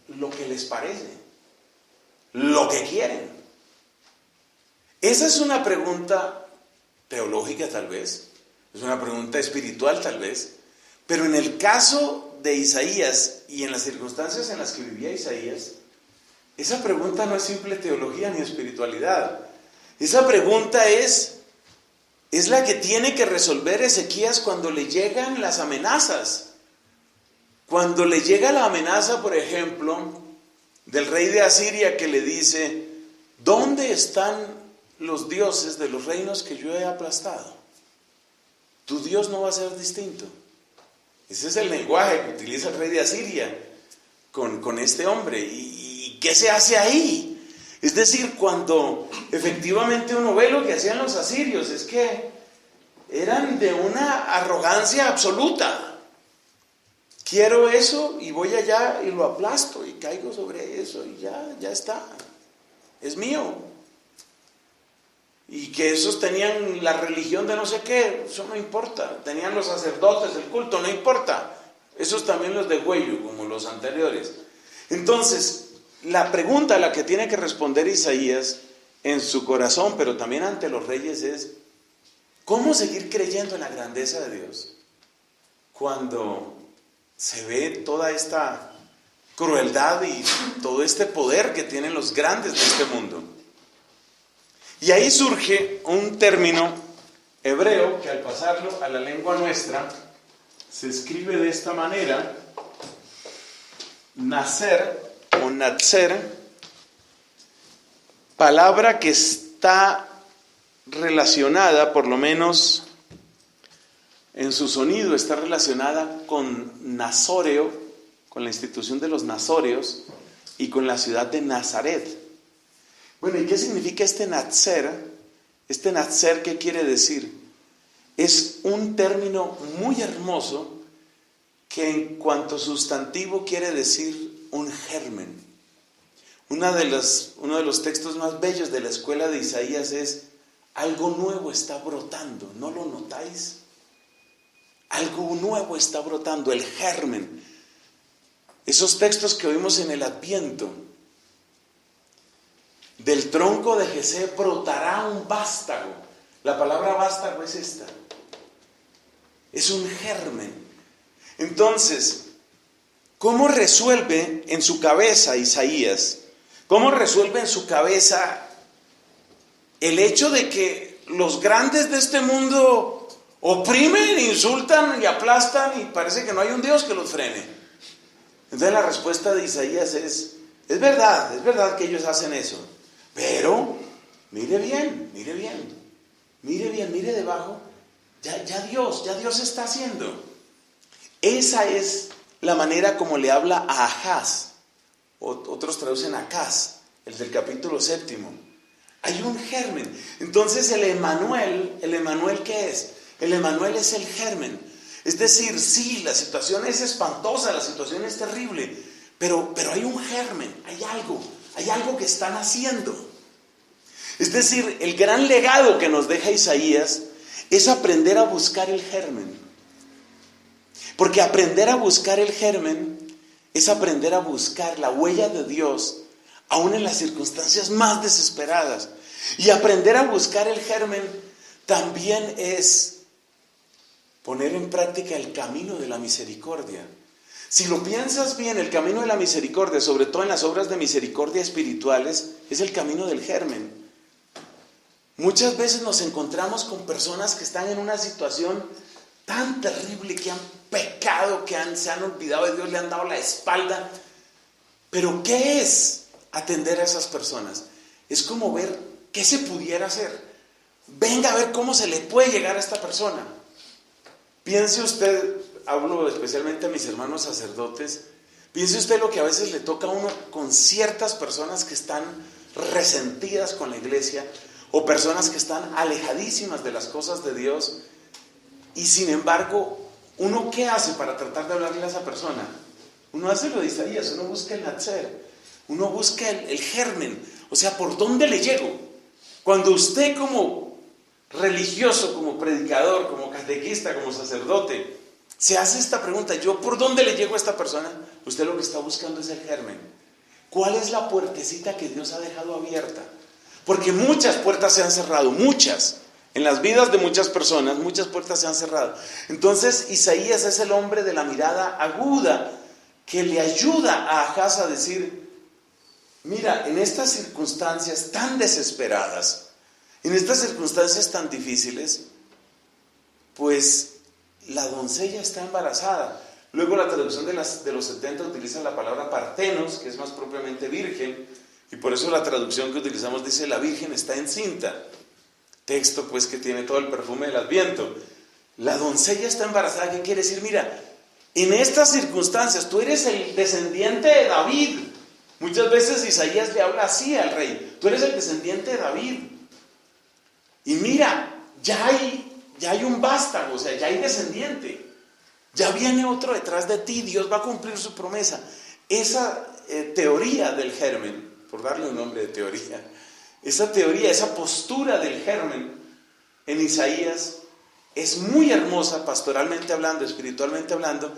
lo que les parece, lo que quieren? Esa es una pregunta teológica tal vez, es una pregunta espiritual tal vez, pero en el caso de Isaías y en las circunstancias en las que vivía Isaías, esa pregunta no es simple teología ni espiritualidad. Esa pregunta es la que tiene que resolver Ezequías cuando le llegan las amenazas. Cuando le llega la amenaza, por ejemplo, del rey de Asiria que le dice: ¿dónde están los dioses de los reinos que yo he aplastado? Tu Dios no va a ser distinto. Ese es el lenguaje que utiliza el rey de Asiria con este hombre. ¿Y qué se hace ahí? Es decir, cuando efectivamente uno ve lo que hacían los asirios, es que eran de una arrogancia absoluta. Quiero eso y voy allá y lo aplasto y caigo sobre eso y ya está. Es mío. Y que esos tenían la religión de no sé qué, eso no importa. Tenían los sacerdotes, el culto, no importa. Esos también los de huello, como los anteriores. Entonces, la pregunta a la que tiene que responder Isaías en su corazón, pero también ante los reyes, es: ¿cómo seguir creyendo en la grandeza de Dios cuando se ve toda esta crueldad y todo este poder que tienen los grandes de este mundo. Y ahí surge un término hebreo que al pasarlo a la lengua nuestra se escribe de esta manera: nacer o natzer, palabra que está relacionada, por lo menos en su sonido, está relacionada con Nazoreo, con la institución de los nazoreos y con la ciudad de Nazaret. Bueno, ¿y qué significa este natzer? Este natzer, ¿qué quiere decir? Es un término muy hermoso que en cuanto sustantivo quiere decir un germen. Uno de los textos más bellos de la escuela de Isaías es: algo nuevo está brotando, ¿no lo notáis? Algo nuevo está brotando, el germen. Esos textos que oímos en el Adviento: del tronco de Jesé brotará un vástago. La palabra vástago es esta. Es un germen. Entonces, ¿cómo resuelve en su cabeza Isaías? ¿Cómo resuelve en su cabeza el hecho de que los grandes de este mundo oprimen, insultan y aplastan y parece que no hay un Dios que los frene? Entonces la respuesta de Isaías es verdad que ellos hacen eso, pero mire bien, mire debajo, ya Dios está haciendo. Esa es la manera como le habla a Ahaz. Otros traducen a Acaz, el del capítulo 7. Hay un germen. Entonces el Emanuel, ¿qué es? El Emanuel es el germen. Es decir, sí, la situación es espantosa, la situación es terrible, pero hay un germen, hay algo que están haciendo. Es decir, el gran legado que nos deja Isaías es aprender a buscar el germen. Porque aprender a buscar el germen es aprender a buscar la huella de Dios aún en las circunstancias más desesperadas. Y aprender a buscar el germen también es poner en práctica el camino de la misericordia. Si lo piensas bien, el camino de la misericordia, sobre todo en las obras de misericordia espirituales, es el camino del germen. Muchas veces nos encontramos con personas que están en una situación tan terrible, que han pecado, que se han olvidado de Dios, le han dado la espalda. Pero ¿qué es atender a esas personas? Es como ver qué se pudiera hacer. Venga a ver cómo se le puede llegar a esta persona. Piense usted, hablo especialmente a mis hermanos sacerdotes, piense usted lo que a veces le toca a uno con ciertas personas que están resentidas con la iglesia o personas que están alejadísimas de las cosas de Dios, y sin embargo, ¿uno qué hace para tratar de hablarle a esa persona? Uno hace lo de Isaías, uno busca el natzer, uno busca el germen, o sea, ¿por dónde le llego? Cuando usted como religioso, como predicador, como catequista, como sacerdote, se hace esta pregunta: ¿yo por dónde le llego a esta persona? Usted lo que está buscando es el germen. ¿Cuál es la puertecita que Dios ha dejado abierta? Porque muchas puertas se han cerrado, muchas. En las vidas de muchas personas, muchas puertas se han cerrado. Entonces Isaías es el hombre de la mirada aguda que le ayuda a Ahaz a decir: mira, en estas circunstancias tan desesperadas, en estas circunstancias tan difíciles, pues la doncella está embarazada. Luego la traducción de los 70 utiliza la palabra partenos, que es más propiamente virgen, y por eso la traducción que utilizamos dice: la virgen está encinta. Texto pues que tiene todo el perfume del Adviento. La doncella está embarazada. ¿Qué quiere decir? Mira, en estas circunstancias tú eres el descendiente de David. Muchas veces Isaías le habla así al rey: tú eres el descendiente de David. Y mira, ya hay un vástago, o sea, ya hay descendiente. Ya viene otro detrás de ti, Dios va a cumplir su promesa. Esa teoría del germen, por darle un nombre de teoría, esa teoría, esa postura del germen en Isaías es muy hermosa, pastoralmente hablando, espiritualmente hablando,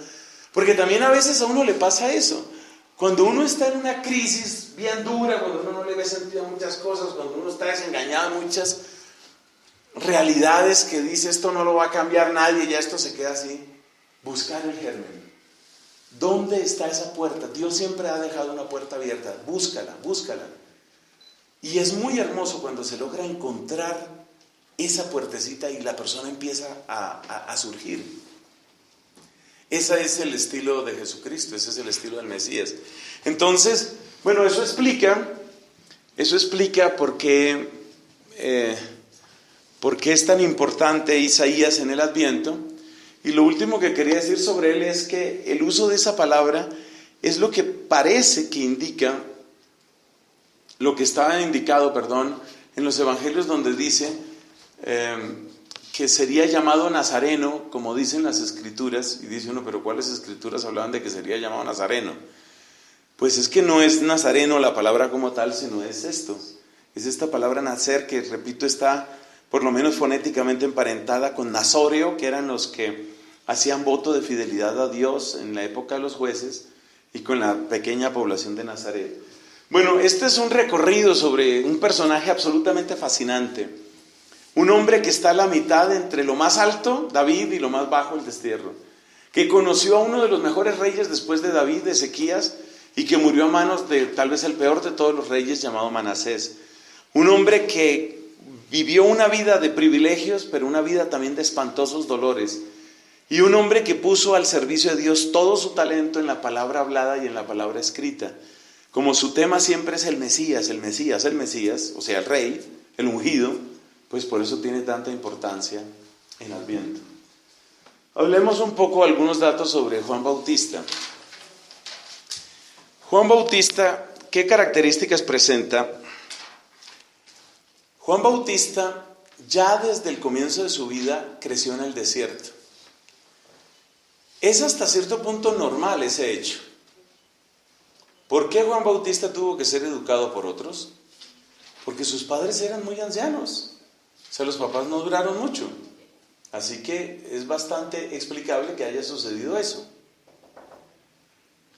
porque también a veces a uno le pasa eso. Cuando uno está en una crisis bien dura, cuando uno no le ve sentido a muchas cosas, cuando uno está desengañado en muchas realidades que dice: esto no lo va a cambiar nadie, ya esto se queda así. Buscar el germen. ¿Dónde está esa puerta? Dios siempre ha dejado una puerta abierta. Búscala, búscala. Y es muy hermoso cuando se logra encontrar esa puertecita y la persona empieza a surgir. Ese es el estilo de Jesucristo, ese es el estilo del Mesías. Entonces, bueno, eso explica por qué es tan importante Isaías en el Adviento. Y lo último que quería decir sobre él es que el uso de esa palabra es lo que parece que indica, lo que está indicado, en los evangelios donde dice que sería llamado Nazareno, como dicen las escrituras, y dice uno, pero ¿cuáles escrituras hablaban de que sería llamado Nazareno? Pues es que no es Nazareno la palabra como tal, sino es esto, es esta palabra nacer, que repito está por lo menos fonéticamente emparentada con Nazoreo, que eran los que hacían voto de fidelidad a Dios en la época de los jueces, y con la pequeña población de Nazaret. Bueno, este es un recorrido sobre un personaje absolutamente fascinante. Un hombre que está a la mitad entre lo más alto, David, y lo más bajo, el destierro. Que conoció a uno de los mejores reyes después de David, Ezequías, y que murió a manos de tal vez el peor de todos los reyes, llamado Manasés. Un hombre que vivió una vida de privilegios, pero una vida también de espantosos dolores. Y un hombre que puso al servicio de Dios todo su talento en la palabra hablada y en la palabra escrita. Como su tema siempre es el Mesías, o sea, el rey, el ungido, pues por eso tiene tanta importancia en Adviento. Hablemos un poco algunos datos sobre Juan Bautista. Juan Bautista, ¿qué características presenta? Juan Bautista ya desde el comienzo de su vida creció en el desierto. Es hasta cierto punto normal ese hecho. ¿Por qué Juan Bautista tuvo que ser educado por otros? Porque sus padres eran muy ancianos. O sea, los papás no duraron mucho. Así que es bastante explicable que haya sucedido eso.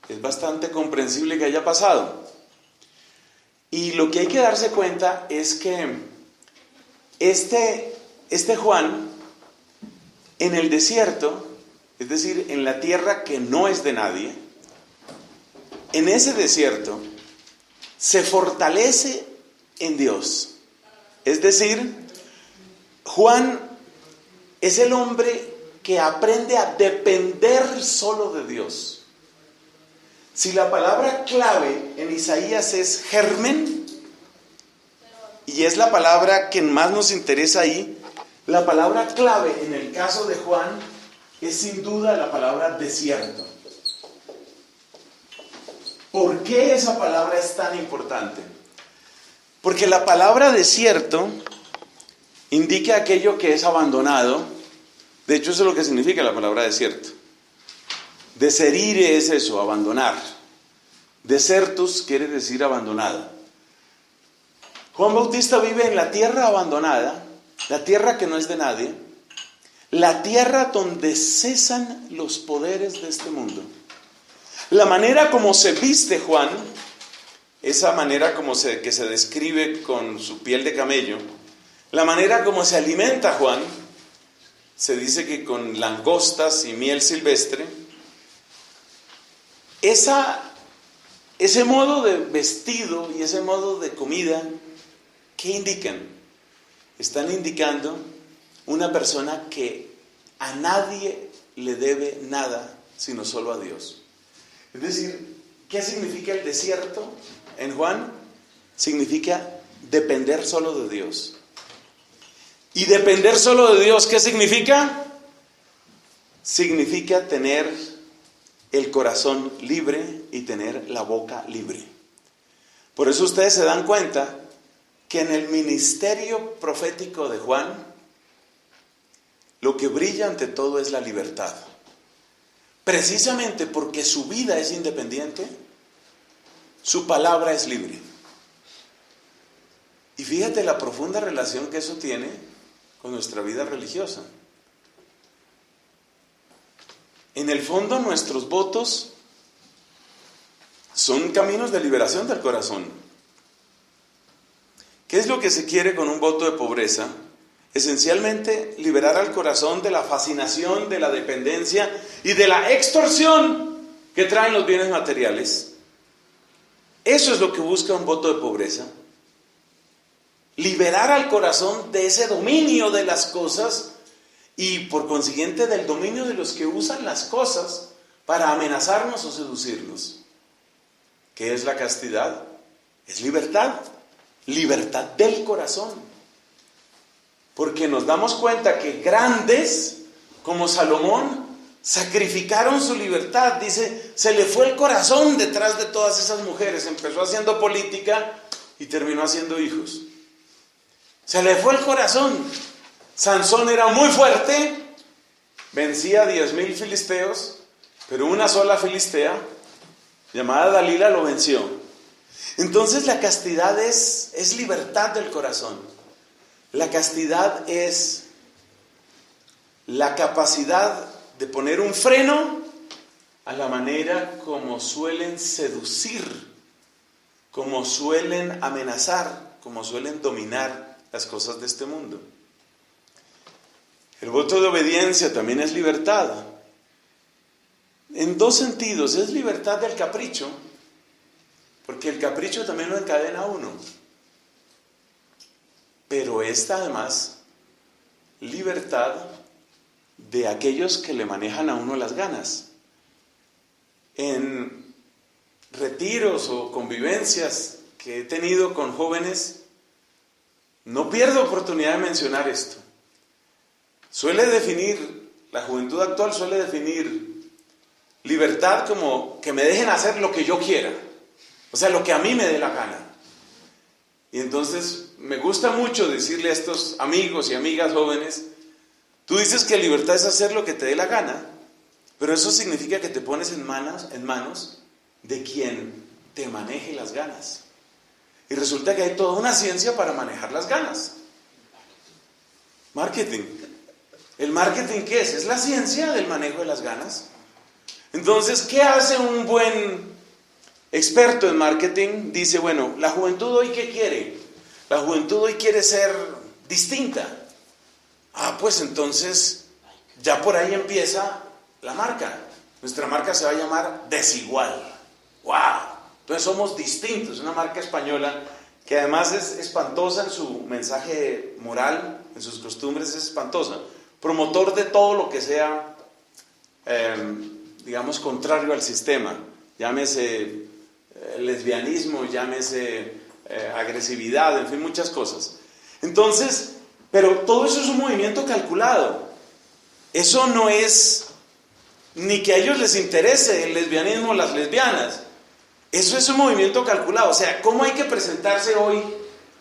Es bastante comprensible que haya pasado. Y lo que hay que darse cuenta es que este Juan, en el desierto, es decir, en la tierra que no es de nadie, en ese desierto se fortalece en Dios. Es decir, Juan es el hombre que aprende a depender solo de Dios. Si la palabra clave en Isaías es germen, y es la palabra que más nos interesa ahí, la palabra clave en el caso de Juan es sin duda la palabra desierto. ¿Por qué esa palabra es tan importante? Porque la palabra desierto indica aquello que es abandonado. De hecho, eso es lo que significa la palabra desierto. Deserire es eso, abandonar. Desertus quiere decir abandonado. Juan Bautista vive en la tierra abandonada, la tierra que no es de nadie, la tierra donde cesan los poderes de este mundo. La manera como se viste Juan, esa manera que se describe con su piel de camello, la manera como se alimenta Juan, se dice que con langostas y miel silvestre. Ese modo de vestido y ese modo de comida, ¿qué indican? Están indicando una persona que a nadie le debe nada, sino solo a Dios. Es decir, ¿qué significa el desierto en Juan? Significa depender solo de Dios. ¿Y depender solo de Dios qué significa? Significa tener el corazón libre y tener la boca libre. Por eso ustedes se dan cuenta que en el ministerio profético de Juan, lo que brilla ante todo es la libertad. Precisamente porque su vida es independiente, su palabra es libre. Y fíjate la profunda relación que eso tiene con nuestra vida religiosa. En el fondo, nuestros votos son caminos de liberación del corazón. ¿Qué es lo que se quiere con un voto de pobreza? Esencialmente, liberar al corazón de la fascinación, de la dependencia y de la extorsión ¿Qué traen los bienes materiales? Eso es lo que busca un voto de pobreza. Liberar al corazón de ese dominio de las cosas y por consiguiente del dominio de los que usan las cosas para amenazarnos o seducirnos. ¿Qué es la castidad? Es libertad, libertad del corazón. Porque nos damos cuenta que grandes como Salomón sacrificaron su libertad. Dice, se le fue el corazón detrás de todas esas mujeres. Empezó haciendo política y terminó haciendo hijos. Se le fue el corazón. Sansón era muy fuerte, vencía a 10,000 filisteos, pero una sola filistea, llamada Dalila, lo venció. Entonces la castidad es libertad del corazón. La castidad es la capacidad de poner un freno a la manera como suelen seducir, como suelen amenazar, como suelen dominar las cosas de este mundo. El voto de obediencia también es libertad. En dos sentidos, es libertad del capricho, porque el capricho también lo encadena a uno. Pero esta además, libertad de aquellos que le manejan a uno las ganas. En retiros o convivencias que he tenido con jóvenes, no pierdo oportunidad de mencionar esto. La juventud actual suele definir libertad como que me dejen hacer lo que yo quiera, o sea, lo que a mí me dé la gana. Y entonces me gusta mucho decirle a estos amigos y amigas jóvenes, tú dices que libertad es hacer lo que te dé la gana, pero eso significa que te pones en manos de quien te maneje las ganas. Y resulta que hay toda una ciencia para manejar las ganas. Marketing. ¿El marketing qué es? Es la ciencia del manejo de las ganas. Entonces, ¿qué hace un buen experto en marketing? Dice, bueno, la juventud hoy ¿qué quiere? La juventud hoy quiere ser distinta. Pues entonces, ya por ahí empieza la marca. Nuestra marca se va a llamar Desigual. ¡Wow! Entonces somos distintos. Una marca española que además es espantosa en su mensaje moral, en sus costumbres es espantosa. Promotor de todo lo que sea, digamos, contrario al sistema. Llámese lesbianismo, llámese agresividad, en fin, muchas cosas. Entonces, pero todo eso es un movimiento calculado. Eso no es ni que a ellos les interese el lesbianismo o las lesbianas. Eso es un movimiento calculado. O sea, ¿cómo hay que presentarse hoy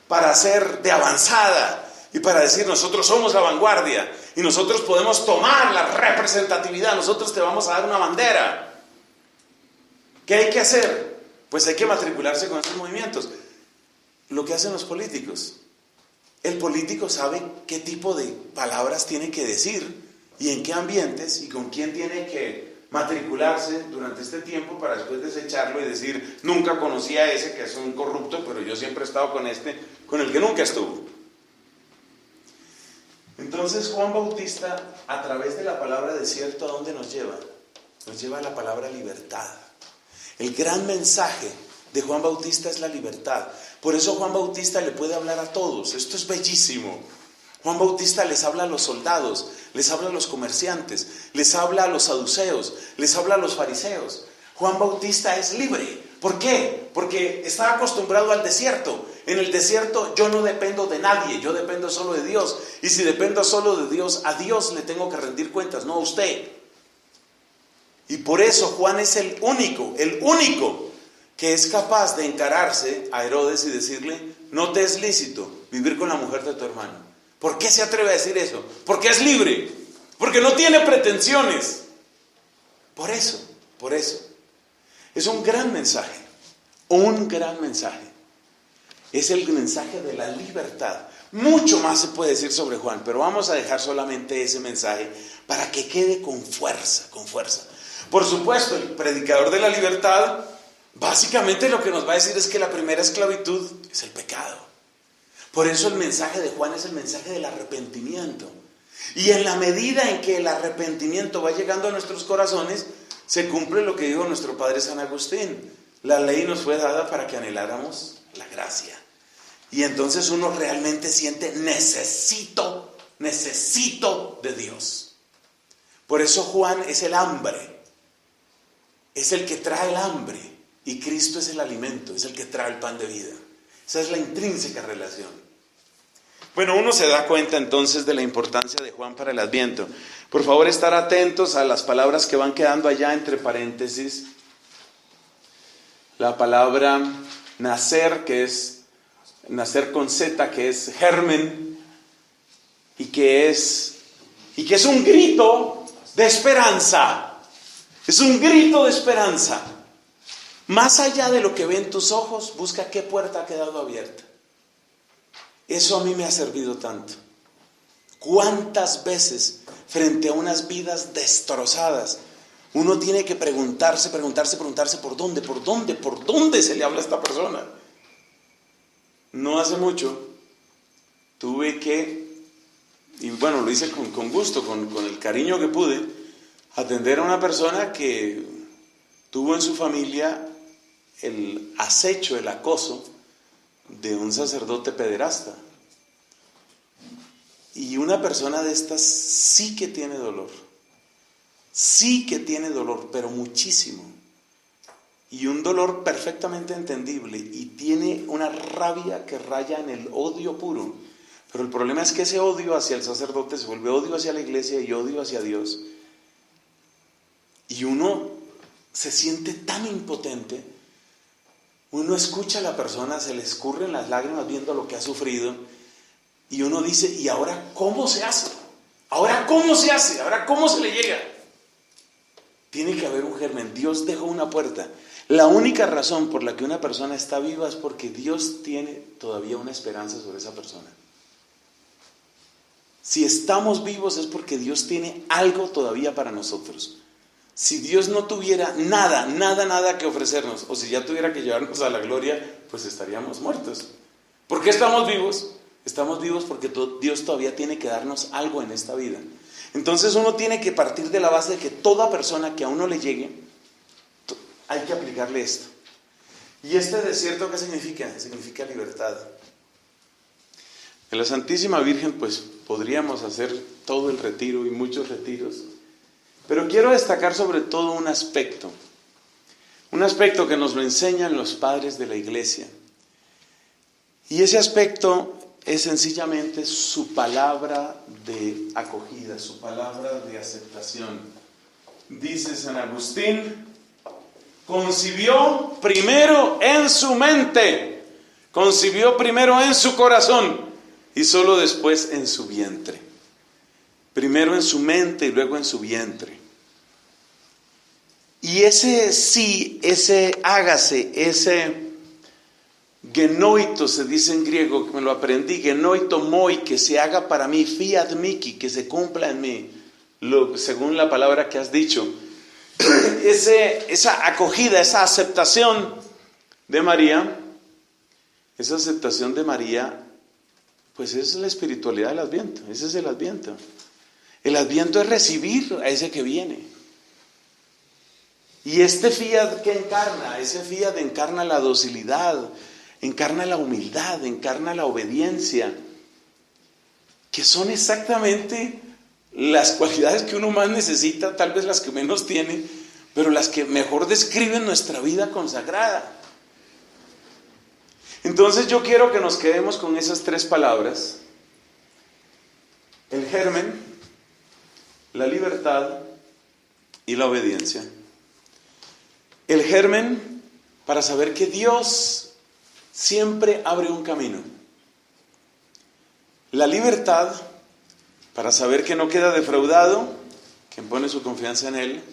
para ser de avanzada y para decir nosotros somos la vanguardia y nosotros podemos tomar la representatividad, nosotros te vamos a dar una bandera? ¿Qué hay que hacer? Pues hay que matricularse con esos movimientos. Lo que hacen los políticos. El político sabe qué tipo de palabras tiene que decir y en qué ambientes y con quién tiene que matricularse durante este tiempo para después desecharlo y decir, nunca conocí a ese que es un corrupto, pero yo siempre he estado con este, con el que nunca estuvo. Entonces Juan Bautista, a través de la palabra desierto, ¿a dónde nos lleva? Nos lleva a la palabra libertad. El gran mensaje de Juan Bautista es la libertad. Por eso Juan Bautista le puede hablar a todos. Esto es bellísimo. Juan Bautista les habla a los soldados, les habla a los comerciantes, les habla a los saduceos, les habla a los fariseos. Juan Bautista es libre. ¿Por qué? Porque está acostumbrado al desierto. En el desierto yo no dependo de nadie, yo dependo solo de Dios. Y si dependo solo de Dios, a Dios le tengo que rendir cuentas, no a usted. Y por eso Juan es el único que es capaz de encararse a Herodes y decirle, no te es lícito vivir con la mujer de tu hermano. ¿Por qué se atreve a decir eso? Porque es libre, porque no tiene pretensiones. Por eso. Es un gran mensaje, Es el mensaje de la libertad. Mucho más se puede decir sobre Juan, pero vamos a dejar solamente ese mensaje para que quede con fuerza. Por supuesto, el predicador de la libertad, básicamente lo que nos va a decir es que la primera esclavitud es el pecado. Por eso el mensaje de Juan es el mensaje del arrepentimiento. Y en la medida en que el arrepentimiento va llegando a nuestros corazones, Se cumple lo que dijo nuestro padre San Agustín. La ley nos fue dada para que anheláramos la gracia. Y entonces uno realmente siente, necesito de Dios. Por eso Juan es el hambre. Es el que trae el hambre. Y Cristo es el alimento, es el que trae el pan de vida. Esa es la intrínseca relación. Bueno, uno se da cuenta entonces de la importancia de Juan para el Adviento. Por favor, estar atentos a las palabras que van quedando allá entre paréntesis. La palabra nacer, que es nacer con Z, que es germen, y que es un grito de esperanza. Es un grito de esperanza. Más allá de lo que ven tus ojos, busca qué puerta ha quedado abierta. Eso a mí me ha servido tanto. ¿Cuántas veces frente a unas vidas destrozadas uno tiene que preguntarse por dónde se le habla a esta persona? No hace mucho tuve que, y bueno, lo hice con gusto, con el cariño que pude, atender a una persona que tuvo en su familia el acecho, el acoso de un sacerdote pederasta. Y una persona de estas sí que tiene dolor, pero muchísimo. Y un dolor perfectamente entendible, y tiene una rabia que raya en el odio puro. Pero el problema es que ese odio hacia el sacerdote se vuelve odio hacia la iglesia y odio hacia Dios. Y uno se siente tan impotente. Uno escucha a la persona, se le escurren las lágrimas viendo lo que ha sufrido, y uno dice, ¿y ahora cómo se hace? ¿Ahora cómo se hace? ¿Ahora cómo se le llega? Tiene que haber un germen. Dios dejó una puerta. La única razón por la que una persona está viva es porque Dios tiene todavía una esperanza sobre esa persona. Si estamos vivos es porque Dios tiene algo todavía para nosotros. Si Dios no tuviera nada que ofrecernos, o si ya tuviera que llevarnos a la gloria, pues estaríamos muertos. ¿Por qué estamos vivos? Estamos vivos porque Dios todavía tiene que darnos algo en esta vida. Entonces uno tiene que partir de la base de que toda persona que a uno le llegue, hay que aplicarle esto. ¿Y este desierto qué significa? Significa libertad. En la Santísima Virgen pues podríamos hacer todo el retiro y muchos retiros, pero quiero destacar sobre todo un aspecto que nos lo enseñan los padres de la Iglesia. Y ese aspecto es sencillamente su palabra de acogida, su palabra de aceptación. Dice San Agustín, concibió primero en su mente, concibió primero en su corazón y solo después en su vientre. Primero en su mente y luego en su vientre. Y ese sí, ese hágase, ese genoito se dice en griego, que me lo aprendí, genoito moi, que se haga para mí, fiat mihi, que se cumpla en mí, según la palabra que has dicho. Esa acogida, esa aceptación de María, pues es la espiritualidad del Adviento, ese es el Adviento. El Adviento es recibir a ese que viene. Y este fiat que encarna, ese fiat encarna la docilidad, encarna la humildad, encarna la obediencia, que son exactamente las cualidades que uno más necesita, tal vez las que menos tiene, pero las que mejor describen nuestra vida consagrada. Entonces yo quiero que nos quedemos con esas tres palabras: el germen, la libertad y la obediencia. El germen para saber que Dios siempre abre un camino. La libertad para saber que no queda defraudado quien pone su confianza en Él.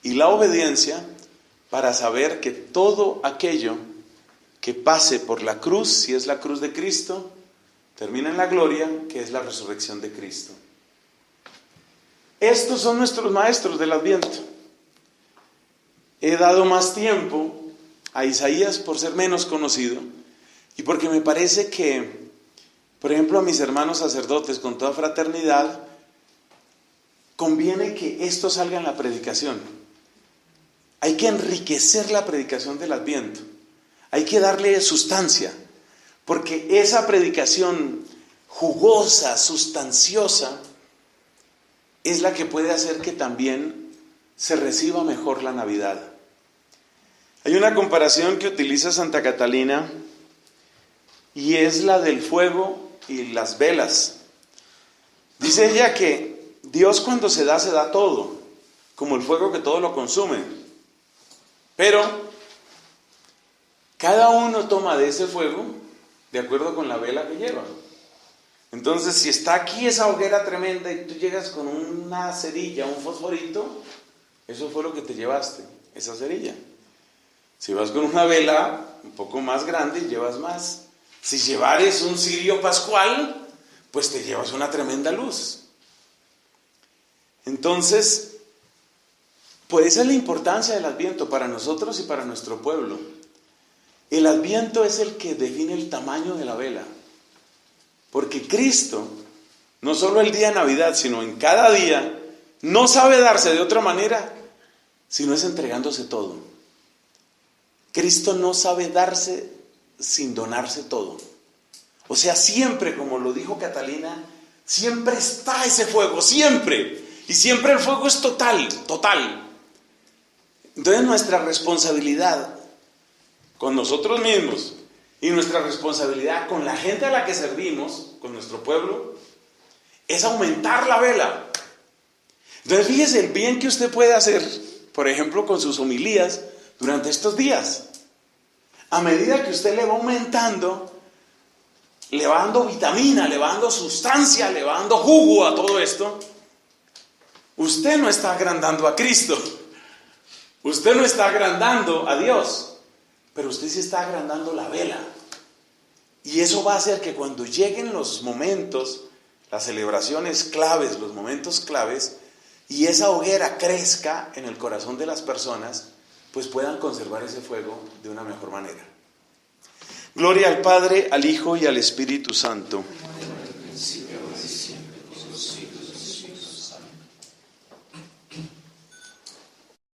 Y la obediencia para saber que todo aquello que pase por la cruz, si es la cruz de Cristo, termina en la gloria, que es la resurrección de Cristo. Estos son nuestros maestros del Adviento. He dado más tiempo a Isaías por ser menos conocido y porque me parece que, por ejemplo, a mis hermanos sacerdotes, con toda fraternidad, conviene que esto salga en la predicación. hay que enriquecer la predicación del Adviento. Hay que darle sustancia, porque esa predicación jugosa, sustanciosa, es la que puede hacer que también se reciba mejor la Navidad. Hay una comparación que utiliza Santa Catalina y es la del fuego y las velas. Dice ella que Dios cuando se da todo, como el fuego que todo lo consume. Pero cada uno toma de ese fuego de acuerdo con la vela que lleva. Entonces, si está aquí esa hoguera tremenda y tú llegas con una cerilla, un fosforito, eso fue lo que te llevaste, esa cerilla. Si vas con una vela un poco más grande, llevas más. Si llevares un cirio pascual, pues te llevas una tremenda luz. Entonces, pues esa es la importancia del Adviento para nosotros y para nuestro pueblo. El Adviento es el que define el tamaño de la vela. Porque Cristo, no solo el día de Navidad, sino en cada día, no sabe darse de otra manera, sino es entregándose todo. Cristo no sabe darse sin donarse todo. O sea, siempre, como lo dijo Catalina, siempre está ese fuego, siempre. Y siempre el fuego es total, total. Entonces nuestra responsabilidad con nosotros mismos y nuestra responsabilidad con la gente a la que servimos, con nuestro pueblo, es aumentar la vela. Entonces fíjese el bien que usted puede hacer, por ejemplo, con sus homilías durante estos días. A medida que usted le va aumentando, le va dando vitamina, le va dando sustancia, le va dando jugo a todo esto, usted no está agrandando a Cristo, usted no está agrandando a Dios, pero usted sí está agrandando la vela. Y eso va a hacer que cuando lleguen los momentos, las celebraciones claves, los momentos claves, y esa hoguera crezca en el corazón de las personas, pues puedan conservar ese fuego de una mejor manera. Gloria al Padre, al Hijo y al Espíritu Santo.